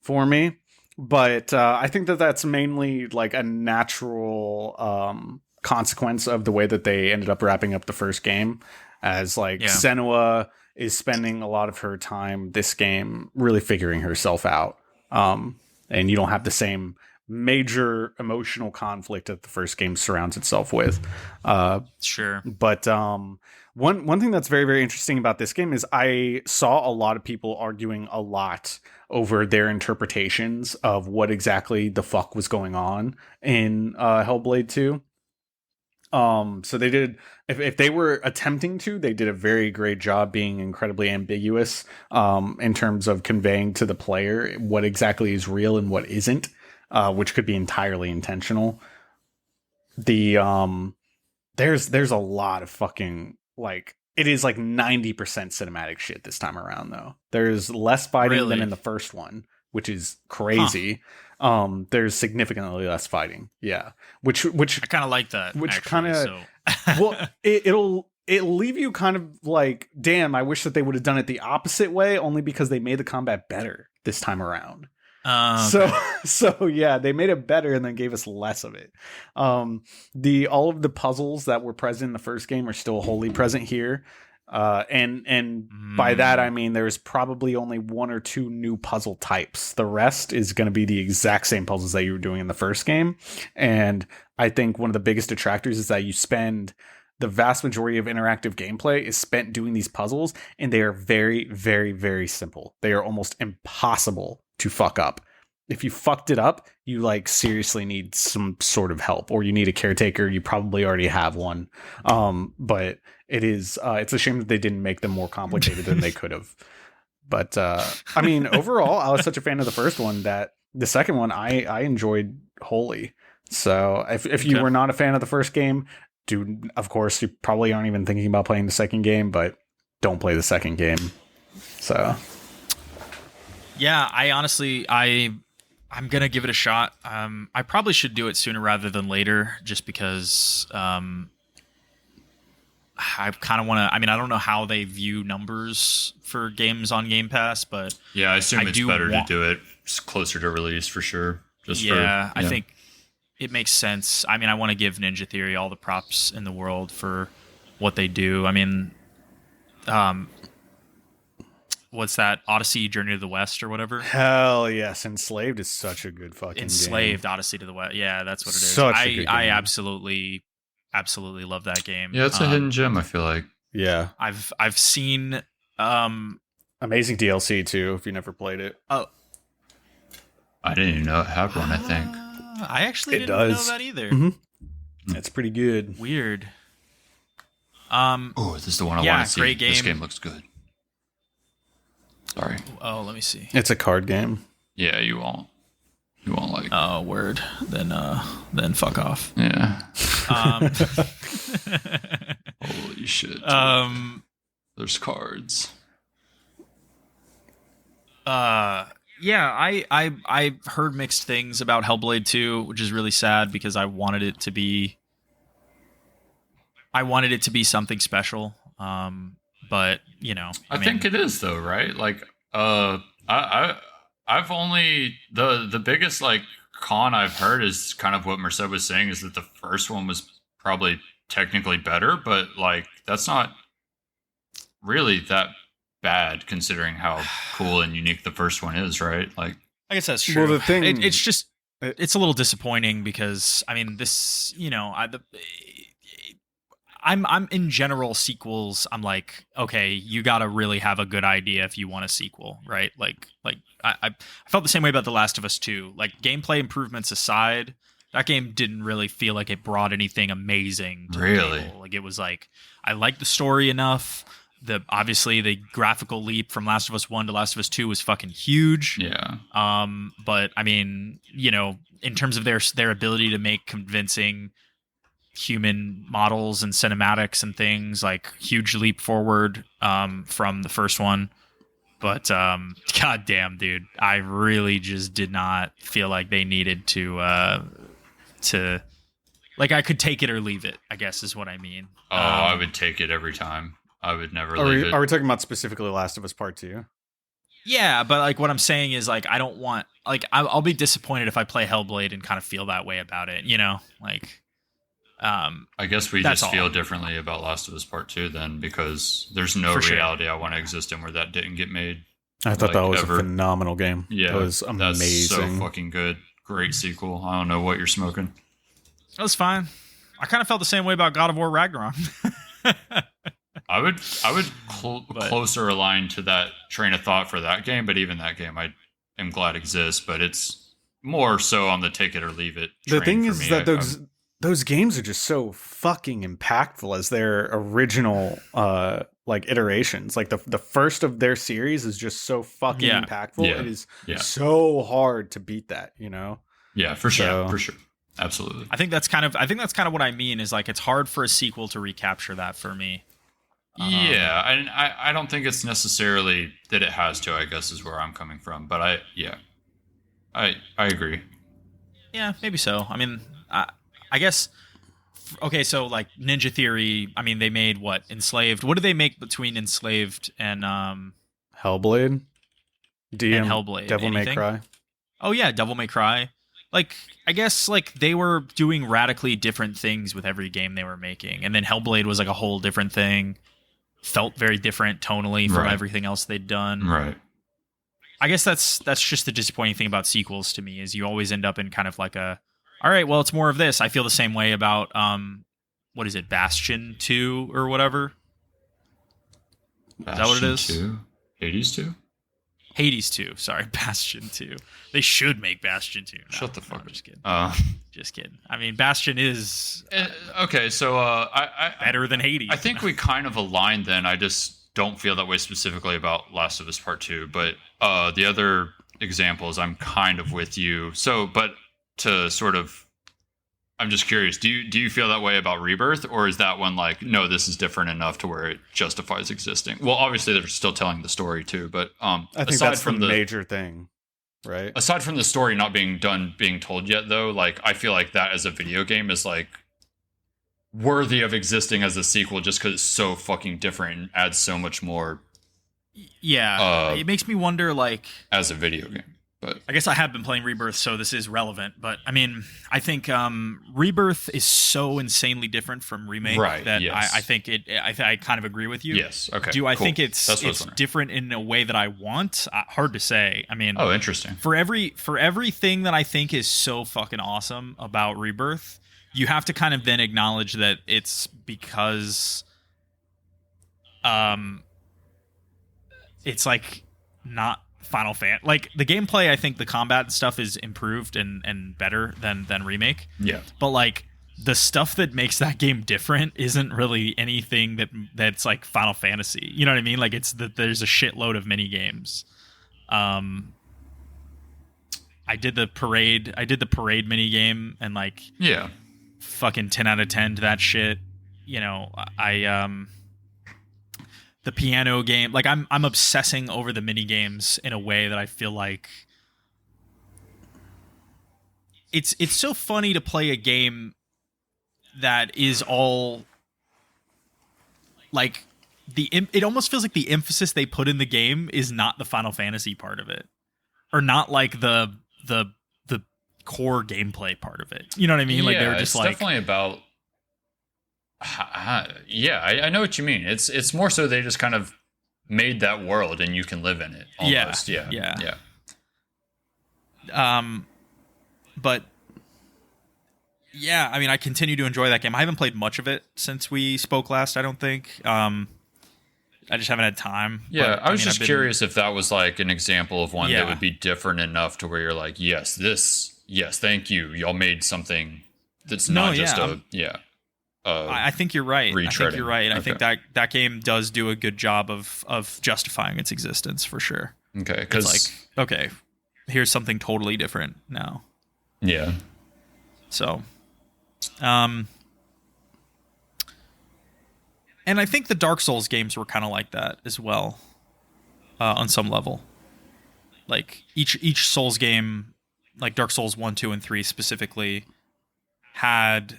for me. But I think that that's mainly like a natural consequence of the way that they ended up wrapping up the first game, as like Senua is spending a lot of her time this game really figuring herself out. And you don't have the same major emotional conflict that the first game surrounds itself with. Sure. But one thing that's very, very interesting about this game is I saw a lot of people arguing a lot over their interpretations of what exactly the fuck was going on in Hellblade 2. So they did, if they were attempting to, they did a very great job being incredibly ambiguous in terms of conveying to the player what exactly is real and what isn't, which could be entirely intentional. There's a lot of fucking, like, it is like 90% cinematic shit this time around, though. There's less fighting than in the first one, which is crazy. There's significantly less fighting. Yeah. Which I kind of like that. Which kind of, well, it'll leave you kind of like, damn, I wish that they would have done it the opposite way, only because they made the combat better this time around. Okay. So yeah, they made it better and then gave us less of it. All of the puzzles that were present in the first game are still wholly present here. And by that I mean there's probably only one or two new puzzle types. The rest is going to be the exact same puzzles that you were doing in the first game. And I think one of the biggest detractors is that you spend the vast majority of interactive gameplay is spent doing these puzzles, and they are very, very, very simple. They are almost impossible to fuck up. If you fucked it up, you like seriously need some sort of help, or you need a caretaker. You probably already have one. But it's a shame that they didn't make them more complicated than they could have. But I mean, overall, I was such a fan of the first one that the second one I enjoyed wholly. So if you were not a fan of the first game, dude, of course you probably aren't even thinking about playing the second game, but don't play the second game. So yeah, I'm gonna give it a shot. I probably should do it sooner rather than later, just because I kind of want to. I mean, I don't know how they view numbers for games on Game Pass, but yeah, I assume it's better to do it closer to release for sure. I think it makes sense. I mean, I want to give Ninja Theory all the props in the world for what they do. I mean, what's that? Odyssey, Journey to the West, or whatever? Hell yes. Enslaved is such a good fucking Enslaved, game. Odyssey to the West. Yeah, that's what it is. Such a good game. I absolutely love that game. Yeah, it's a hidden gem, I feel like. Yeah. I've seen amazing DLC too, if you never played it. Oh. I didn't even know it had one, I think. I actually didn't know that either. Mm-hmm. It's pretty good. Weird. Oh, this is the one I want to see. Great game. This game looks good. Sorry. Oh, let me see. It's a card game. Yeah, you won't like it. Oh, word. Then fuck off. Yeah. Holy shit. Dude. There's cards. Yeah, I've heard mixed things about Hellblade 2, which is really sad because I wanted it to be something special. But I think it is though, right? Like, I I've only the biggest like con I've heard is kind of what Merced was saying is that the first one was probably technically better, but like that's not really that bad considering how cool and unique the first one is, right? Like, I guess that's true. Well, the thing it's just it's a little disappointing because I mean this, I'm in general sequels. I'm like, okay, you got to really have a good idea if you want a sequel, right? Like I felt the same way about The Last of Us 2. Like gameplay improvements aside, that game didn't really feel like it brought anything amazing to the table. Like it was like I liked the story enough. Obviously the graphical leap from Last of Us 1 to Last of Us 2 was fucking huge. yeah. But I mean, in terms of their ability to make convincing human models and cinematics and things, like huge leap forward from the first one. But goddamn, dude, I really just did not feel like they needed to like I could take it or leave it, I guess is what I mean. Oh, I would take it every time. I would never leave it. Are we talking about specifically Last of Us Part 2? Yeah, but like what I'm saying is like I don't want like I'll be disappointed if I play Hellblade and kind of feel that way about it, like I guess we just feel differently about Last of Us Part 2 then because there's no reality I want to exist in where that didn't get made. I thought that was a phenomenal game. Yeah, it was amazing. That's so fucking good. Great sequel. I don't know what you're smoking. That was fine. I kind of felt the same way about God of War Ragnarok. I would closer align to that train of thought for that game, but even that game I am glad exists, but it's more so on the take it or leave it train. The thing is that those games are just so fucking impactful as their original like iterations. Like the first of their series is just so fucking impactful. Yeah. It is so hard to beat that, Yeah, for sure. For sure. Absolutely. I think that's kind of what I mean is like it's hard for a sequel to recapture that for me. Yeah, I don't think it's necessarily that it has to, I guess is where I'm coming from, but I agree. Yeah, maybe so. I mean, I guess okay, so like Ninja Theory, I mean they made what? Enslaved. What did they make between Enslaved and Hellblade? And Hellblade. Devil May Cry. Oh yeah, Devil May Cry. Like I guess like they were doing radically different things with every game they were making. And then Hellblade was like a whole different thing. Felt very different tonally from everything else they'd done. Right. I guess that's just the disappointing thing about sequels to me is you always end up in kind of like a all right, well it's more of this. I feel the same way about what is it, Bastion 2 or whatever? Is that what it is? 2? Hades 2? Hades 2, sorry, Bastion 2. They should make Bastion 2. No, Shut the fuck up. Just kidding. Just kidding. I mean, Bastion is okay, so I better than Hades. I think we kind of aligned then. I just don't feel that way specifically about Last of Us Part 2, but the other examples I'm kind of with you. So, but to sort of I'm just curious, do you feel that way about Rebirth, or is that one like, no, this is different enough to where it justifies existing? Well, obviously they're still telling the story too, but I think that's the major thing, right? Aside from the story not being told yet, though, like I feel like that as a video game is like worthy of existing as a sequel just because it's so fucking different and adds so much more. Yeah, it makes me wonder, like as a video game. But I guess I have been playing Rebirth, so this is relevant. But I mean, I think Rebirth is so insanely different from Remake that I think it. I kind of agree with you. Yes. Okay. Do I think it's different in a way that I want? Hard to say. I mean, oh, interesting. For everything that I think is so fucking awesome about Rebirth, you have to kind of then acknowledge that it's because, it's like not Final Fantasy. Like the gameplay, I think the combat stuff is improved and better than Remake. Yeah. But like the stuff that makes that game different isn't really anything that's like Final Fantasy. You know what I mean? Like it's that there's a shitload of mini games. I did the parade mini game and like fucking 10 out of 10 to that shit. the piano game. Like I'm obsessing over the mini games in a way that I feel like it's so funny to play a game that is all like it almost feels like the emphasis they put in the game is not the Final Fantasy part of it, or not like the core gameplay part of it. You know what I mean? Like they're just it's definitely about. Yeah, I know what you mean. It's more so they just kind of made that world and you can live in it. Almost. Yeah. But yeah, I mean, I continue to enjoy that game. I haven't played much of it since we spoke last. I don't think. I just haven't had time. Yeah, but, I was just curious if that was like an example of one that would be different enough to where you're like, yes, thank you. Y'all made something that's not just I think you're right. I think you're right. Okay. I think that game does do a good job of justifying its existence for sure. Okay, because like, okay, here's something totally different now. Yeah. So, and I think the Dark Souls games were kind of like that as well, on some level. Like each Souls game, like Dark Souls 1, 2, and 3 specifically, had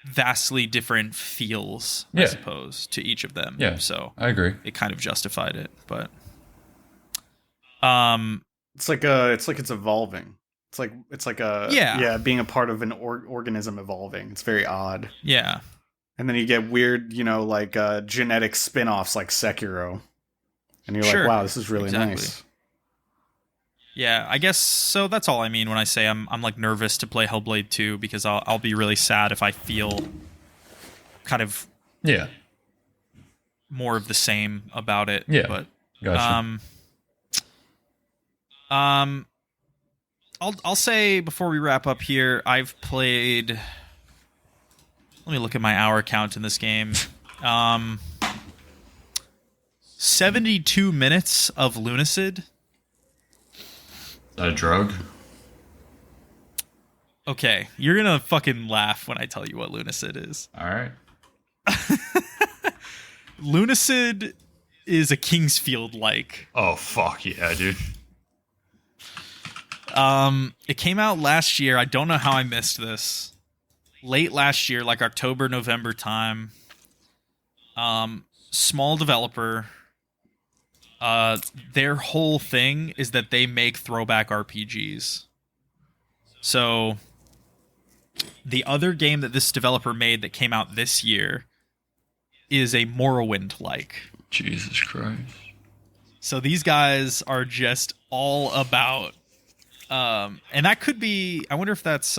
vastly different feels, I suppose, to each of them. Yeah, so I agree. It kind of justified it, but it's evolving. It's like being a part of an organism evolving. It's very odd. Yeah. And then you get weird, like genetic spin-offs like Sekiro. And you're like, wow, this is really nice. Yeah, I guess so. That's all I mean when I say I'm like nervous to play Hellblade 2, because I'll be really sad if I feel kind of more of the same about it. Yeah, but gotcha. I'll say before we wrap up here, I've played. Let me look at my hour count in this game. 72 minutes of Lunacid. Is that a drug? Okay, you're gonna fucking laugh when I tell you what Lunacid is. All right. Lunacid is a Kingsfield-like. Oh, fuck yeah, dude. It came out last year. I don't know how I missed this. Late last year, like October, November time. Small developer. Their whole thing is that they make throwback RPGs. So the other game that this developer made that came out this year is a Morrowind-like. Jesus Christ. So these guys are just all about... and that could be... I wonder if that's...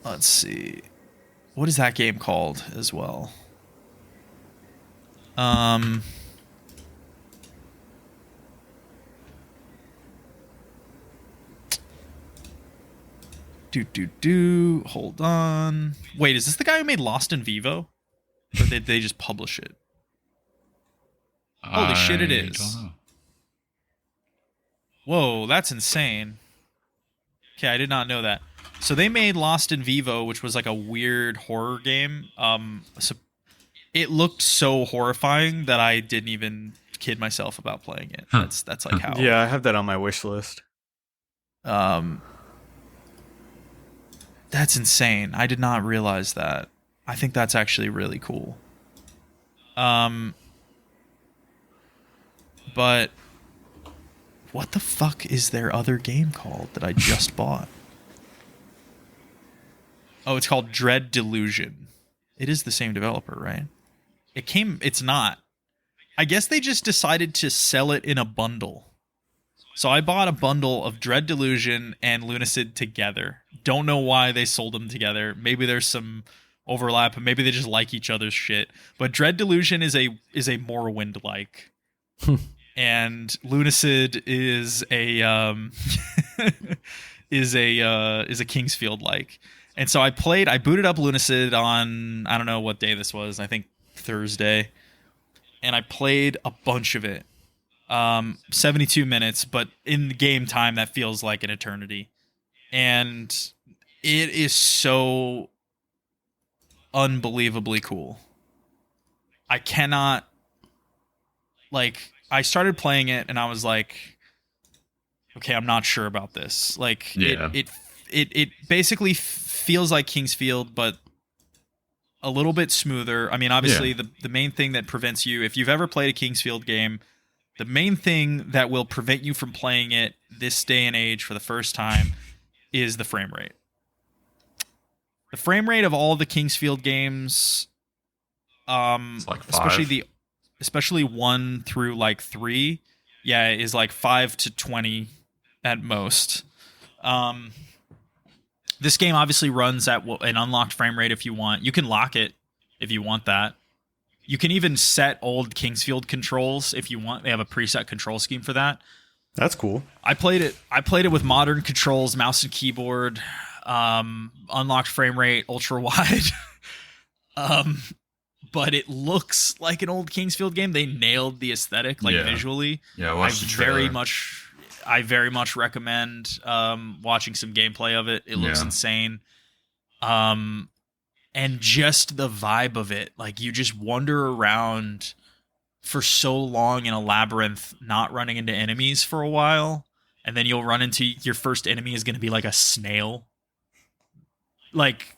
let's see. What is that game called as well? Hold on. Wait, is this the guy who made Lost in Vivo? Or did they just publish it? Holy shit, it is. Don't know. Whoa, that's insane. Okay, I did not know that. So they made Lost in Vivo, which was like a weird horror game. So it looked so horrifying that I didn't even kid myself about playing it. That's like how. Yeah, I have that on my wish list. That's insane. I did not realize that. I think that's actually really cool. But what the fuck is their other game called that I just bought? Oh, it's called Dread Delusion. It is the same developer, right? It's not. I guess they just decided to sell it in a bundle. So I bought a bundle of Dread Delusion and Lunacid together. Don't know why they sold them together. Maybe there's some overlap, maybe they just like each other's shit. But Dread Delusion is a Morrowind-like. And Lunacid is a is a Kingsfield-like. And so I booted up Lunacid on, I don't know what day this was, I think Thursday. And I played a bunch of it. 72 minutes, but in game time, that feels like an eternity. And it is so unbelievably cool. I cannot, like, I started playing it and I was like, okay, I'm not sure about this. Like, Yeah. it basically feels like Kingsfield, but a little bit smoother. I mean, obviously, the main thing that prevents you, if you've ever played a Kingsfield game, the main thing that will prevent you from playing it this day and age for the first time is the frame rate. The frame rate of all the Kingsfield games, It's like 5. especially 1 through like 3, yeah, is like 5 to 20 at most. This game obviously runs at an unlocked frame rate if you want. You can lock it if you want that. You can even set old Kingsfield controls if you want. They have a preset control scheme for that. That's cool. I played it with modern controls, mouse and keyboard, unlocked frame rate, ultra wide. But it looks like an old Kingsfield game. They nailed the aesthetic, visually. Yeah, I watched the trailer. I very much recommend watching some gameplay of it. It looks insane. And just the vibe of it, like you just wander around for so long in a labyrinth, not running into enemies for a while, and then you'll run into your first enemy is going to be like a snail. Like,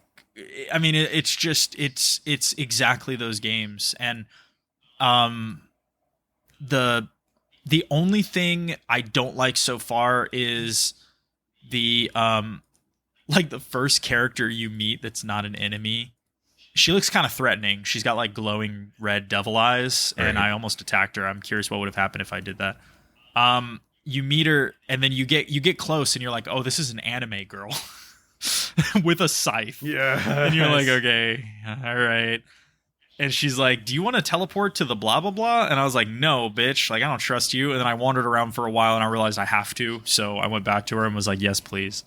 I mean, it's exactly those games, and the only thing I don't like so far is the like the first character you meet that's not an enemy. She looks kind of threatening. She's got like glowing red devil eyes, and I almost attacked her. I'm curious what would have happened if I did that. You meet her, and then you get close, and you're like, oh, this is an anime girl with a scythe. Yeah. And you're like, okay, all right. And she's like, do you want to teleport to the blah, blah, blah? And I was like, no, bitch. Like, I don't trust you. And then I wandered around for a while, and I realized I have to. So I went back to her and was like, yes, please.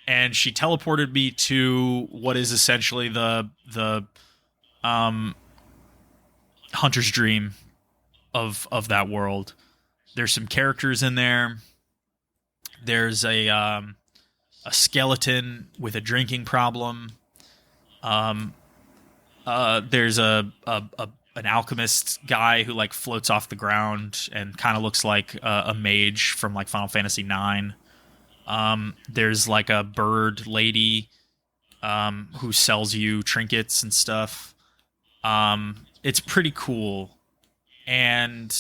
And she teleported me to what is essentially the hunter's dream of that world. There's some characters in there. There's a skeleton with a drinking problem. There's an alchemist guy who like floats off the ground and kind of looks like a mage from like Final Fantasy IX. There's like a bird lady who sells you trinkets and stuff. It's pretty cool. And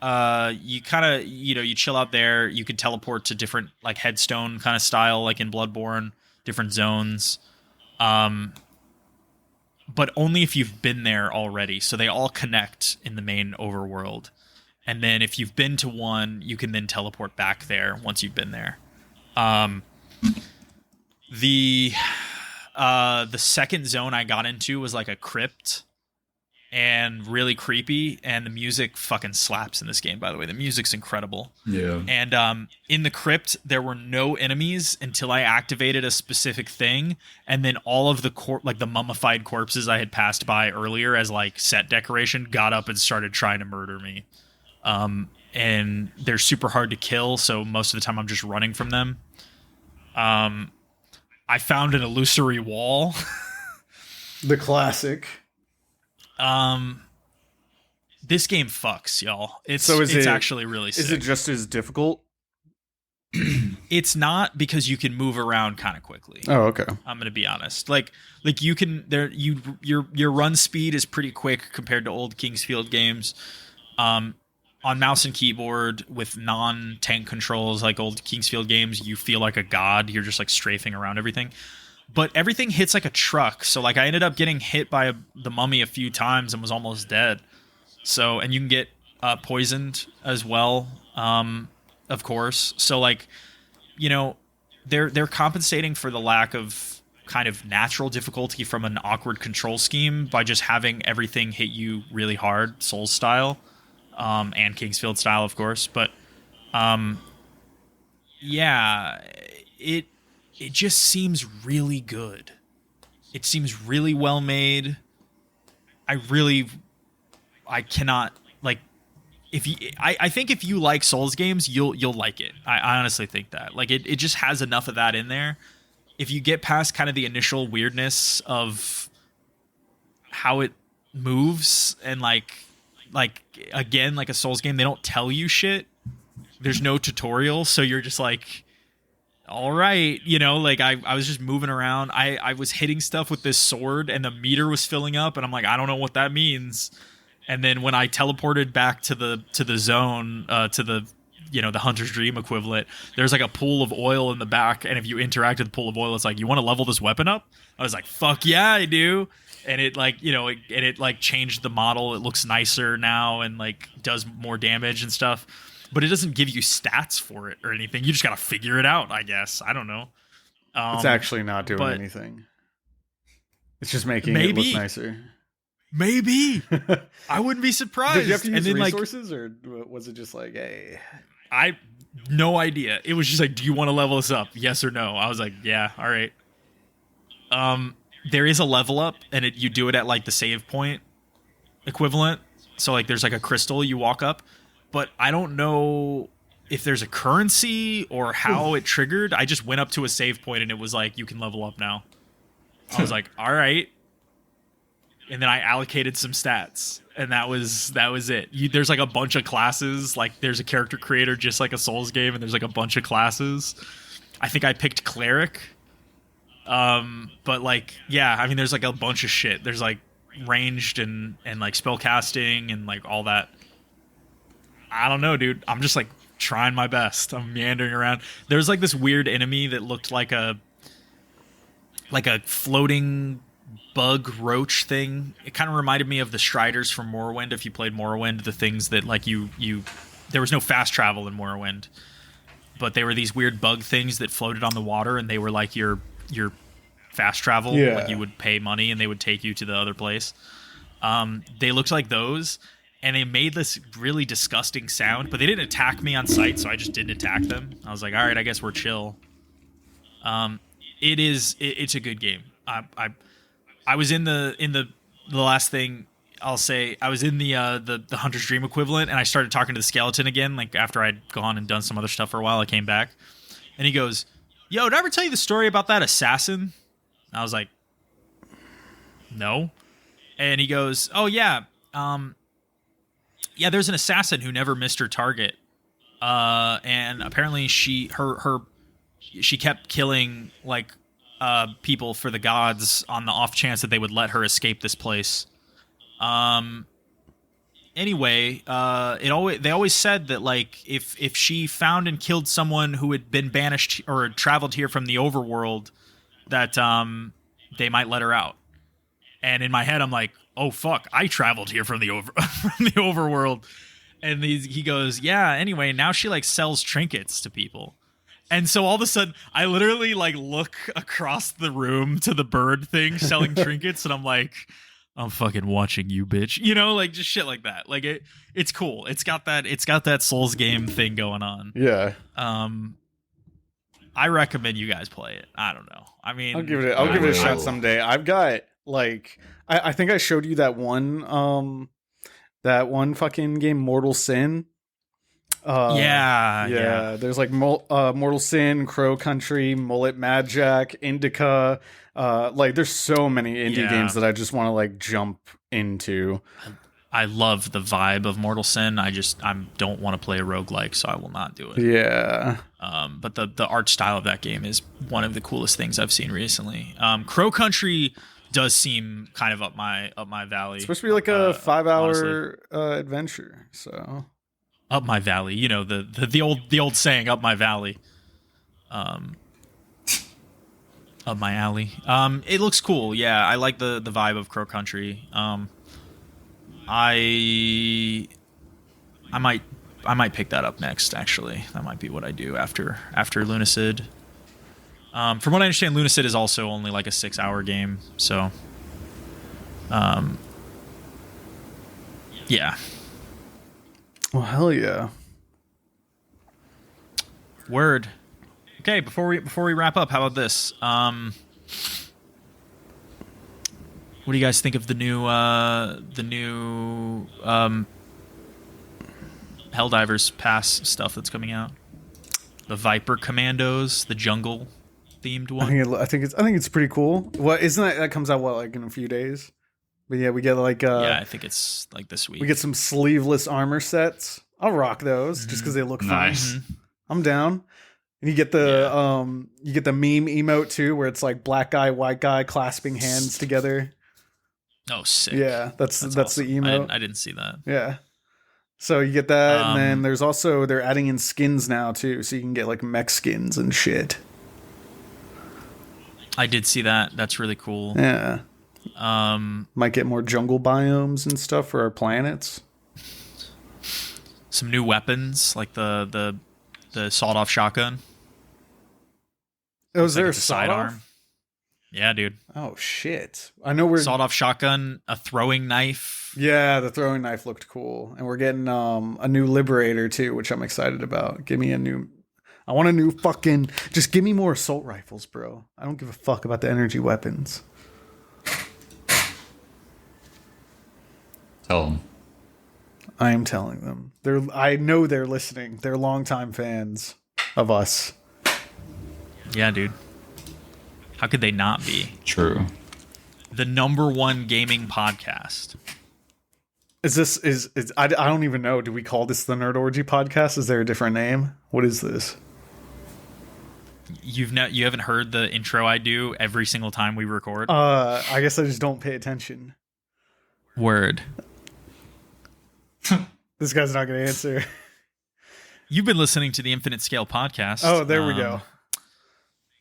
you kind of, you chill out there. You can teleport to different like headstone kind of style, like in Bloodborne, different zones. But only if you've been there already. So they all connect in the main overworld. And then if you've been to one, you can then teleport back there once you've been there. The second zone I got into was like a crypt and really creepy, and the music fucking slaps in this game, by the way. The music's incredible. Yeah. And in the crypt, there were no enemies until I activated a specific thing, and then all of the the mummified corpses I had passed by earlier as like set decoration got up and started trying to murder me. And they're super hard to kill, so most of the time I'm just running from them. I found an illusory wall. The classic. This game fucks, y'all. It's actually really sick. Is it just as difficult? It's not, because you can move around kind of quickly. Oh, okay. I'm gonna be honest. Like you can your run speed is pretty quick compared to old Kingsfield games. On mouse and keyboard with non-tank controls like old Kingsfield games, you feel like a god. You're just like strafing around everything. But everything hits like a truck. So like I ended up getting hit by the mummy a few times and was almost dead. So, and you can get poisoned as well, of course. So like, they're compensating for the lack of kind of natural difficulty from an awkward control scheme by just having everything hit you really hard, Souls style. And Kingsfield style, of course, but yeah, it just seems really good. It seems really well made. I cannot like I think if you like Souls games, you'll like it. I honestly think that like it just has enough of that in there. if you get past kind of the initial weirdness of how it moves and like again, like a Souls game, they don't tell you shit. There's no tutorial, so you're just like, all right, you know, like I was just moving around. I was hitting stuff with this sword and the meter was filling up and I'm like, I don't know what that means. And then when I teleported back to the zone, to the, you know, the Hunter's Dream equivalent, there's like a pool of oil in the back, and if you interact with the pool of oil, it's like, you want to level this weapon up? I was like, fuck yeah, I do. And it like, you know, it like changed the model. It looks nicer now and like does more damage and stuff. But it doesn't give you stats for it or anything. You just got to figure it out, I guess. I don't know. It's actually not doing anything. It's just making it look nicer. Maybe. I wouldn't be surprised. Did you have to use then, resources, or was it just like, hey? I no idea. It was just like, do you want to level this up? Yes or no? I was like, yeah, all right. There is a level up, and you do it at like the save point equivalent. So like there's like a crystal you walk up, but I don't know if there's a currency or how it triggered. I just went up to a save point and it was like, you can level up now. I was like, all right. And then I allocated some stats, and that was it. There's like a bunch of classes. Like there's a character creator, just like a Souls game, and there's like a bunch of classes. I think I picked cleric. But like, yeah, I mean, there's like a bunch of shit. There's like ranged and like spell casting and like all that. I don't know, dude. I'm just like trying my best. I'm meandering around. There's like this weird enemy that looked like a floating bug roach thing. It kind of reminded me of the Striders from Morrowind. If you played Morrowind, the things that like there was no fast travel in Morrowind, but they were these weird bug things that floated on the water, and they were like your fast travel. Yeah. Like you would pay money and they would take you to the other place. They looked like those, and they made this really disgusting sound, but they didn't attack me on sight, so I just didn't attack them. I was like, all right, I guess we're chill. It's a good game. I was in the last thing I'll say. I was in the Hunter's Dream equivalent, and I started talking to the skeleton again. Like after I'd gone and done some other stuff for a while, I came back, and he goes, "Yo, did I ever tell you the story about that assassin?" I was like, "No," and he goes, "Oh yeah, yeah. There's an assassin who never missed her target, and apparently she kept killing like." People for the gods on the off chance that they would let her escape this place. Anyway, they always said that like if she found and killed someone who had been banished or had traveled here from the overworld, that they might let her out. And in my head, I'm like, oh fuck, I traveled here from the overworld. And he goes, yeah. Anyway, now she like sells trinkets to people. And so all of a sudden, I literally like look across the room to the bird thing selling trinkets, and I'm like, I'm fucking watching you, bitch. You know, like just shit like that. Like it's cool. It's got that Souls game thing going on. Yeah. I recommend you guys play it. I don't know. I mean, I'll give it a shot someday. I've got like I think I showed you that one fucking game, Mortal Sin. Yeah. There's like Mortal Sin, Crow Country, Mullet Mad Jack, Indica. Like there's so many indie games that I just want to like jump into. I love the vibe of Mortal Sin. I don't want to play a roguelike, so I will not do it. Yeah. But the art style of that game is one of the coolest things I've seen recently. Crow Country does seem kind of up my valley. It's supposed to be like a 5-hour adventure, so. Up my valley, you know, the old saying, up my valley. Up my alley. It looks cool. Yeah, I like the vibe of Crow Country. I might pick that up next, actually. That might be what I do after Lunacid. From what I understand, Lunacid is also only like a 6-hour game, so yeah. Well, hell yeah. Word. Okay, before we wrap up, how about this? What do you guys think of the new Helldivers Pass stuff that's coming out? The Viper Commandos, the Jungle themed I one. think it's pretty cool. What isn't that comes out like in a few days? But yeah, we get like Yeah, I think it's like this week. we get some sleeveless armor sets. I'll rock those just because they look Nice. fun. I'm down. And you get the meme emote too, where it's like black guy, white guy clasping hands together. Oh, sick. Yeah, that's awesome. the emote. I didn't see that. Yeah. So you get that, and then there's also they're adding in skins now too, so you can get like mech skins and shit. I did see that. That's really cool. Yeah. Might get more jungle biomes and stuff for our planets. Some new weapons, like the sawed-off shotgun. Oh, is Like there a it's sidearm? Yeah, dude. Oh shit! I know we're Sawed-off shotgun, a throwing knife. Yeah, the throwing knife looked cool, and we're getting a new liberator too, which I'm excited about. Give me a new. I want a new fucking. Just give me more assault rifles, bro. I don't give a fuck about the energy weapons. Tell them. I am telling them. I know they're listening. They're longtime fans of us. Yeah, dude. How could they not be? True. The #1 gaming podcast. I don't even know. Do we call this the Nerd Orgy podcast? Is there a different name? What is this? You haven't heard the intro I do every single time we record? I guess I just don't pay attention. Word. This guy's not going to answer. You've been listening to the Infinite Scale podcast. Oh, there we go.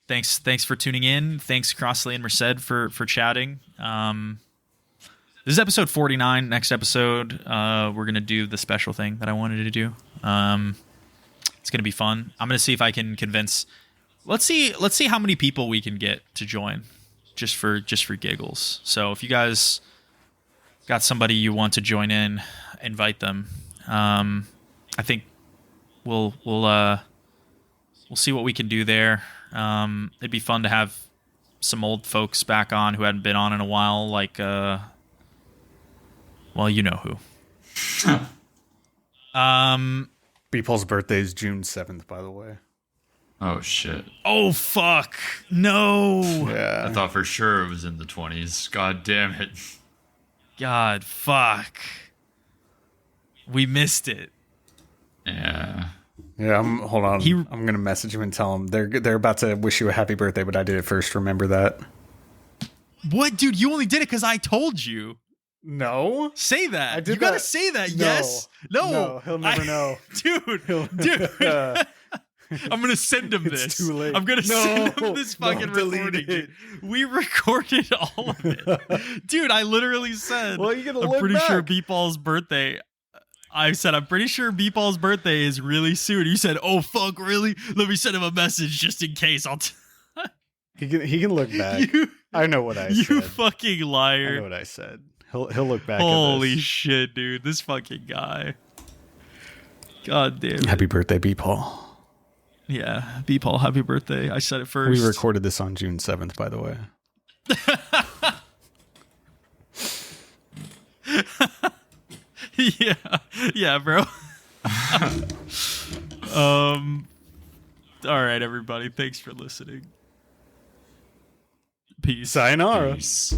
Thanks for tuning in. Thanks, Crossley and Merced, for chatting. This is episode 49. Next episode, we're gonna do the special thing that I wanted to do. It's gonna be fun. I'm gonna see if I can convince. Let's see how many people we can get to join, just for giggles. So if you guys got somebody you want to join in, invite them. I think we'll see what we can do there. It'd be fun to have some old folks back on who hadn't been on in a while, like well, you know who. Beeple's birthday is June 7th, by the way. Oh shit. Oh fuck. No. Yeah. I thought for sure it was in the 20s. God damn it. God fuck. We missed it. Yeah. Yeah, hold on. I'm gonna message him and tell him they're about to wish you a happy birthday, but I did it first. Remember that? What, dude? You only did it because I told you. No. Say that. I did you gotta that. say that. No. Yes. No. No, he'll never know. Dude. I'm gonna send him It's this. too late. I'm gonna send him this fucking delete recording. it. We recorded all of it. Dude, I literally said, Well, you gotta I'm look pretty back. sure Beepall's birthday. I said, I'm pretty sure Beepall's birthday is really soon. You said, oh, fuck, really? Let me send him a message just in case. He can look back. I know what I You said. fucking I know liar. what I said. He'll look back. Holy at this. shit, dude. This fucking guy. God damn it. Happy birthday, Beeple. Yeah, Beepall, happy birthday. I said it first. We recorded this on June 7th, by the way. Yeah, bro. All right, everybody. Thanks for listening. Peace. Sayonara. Peace.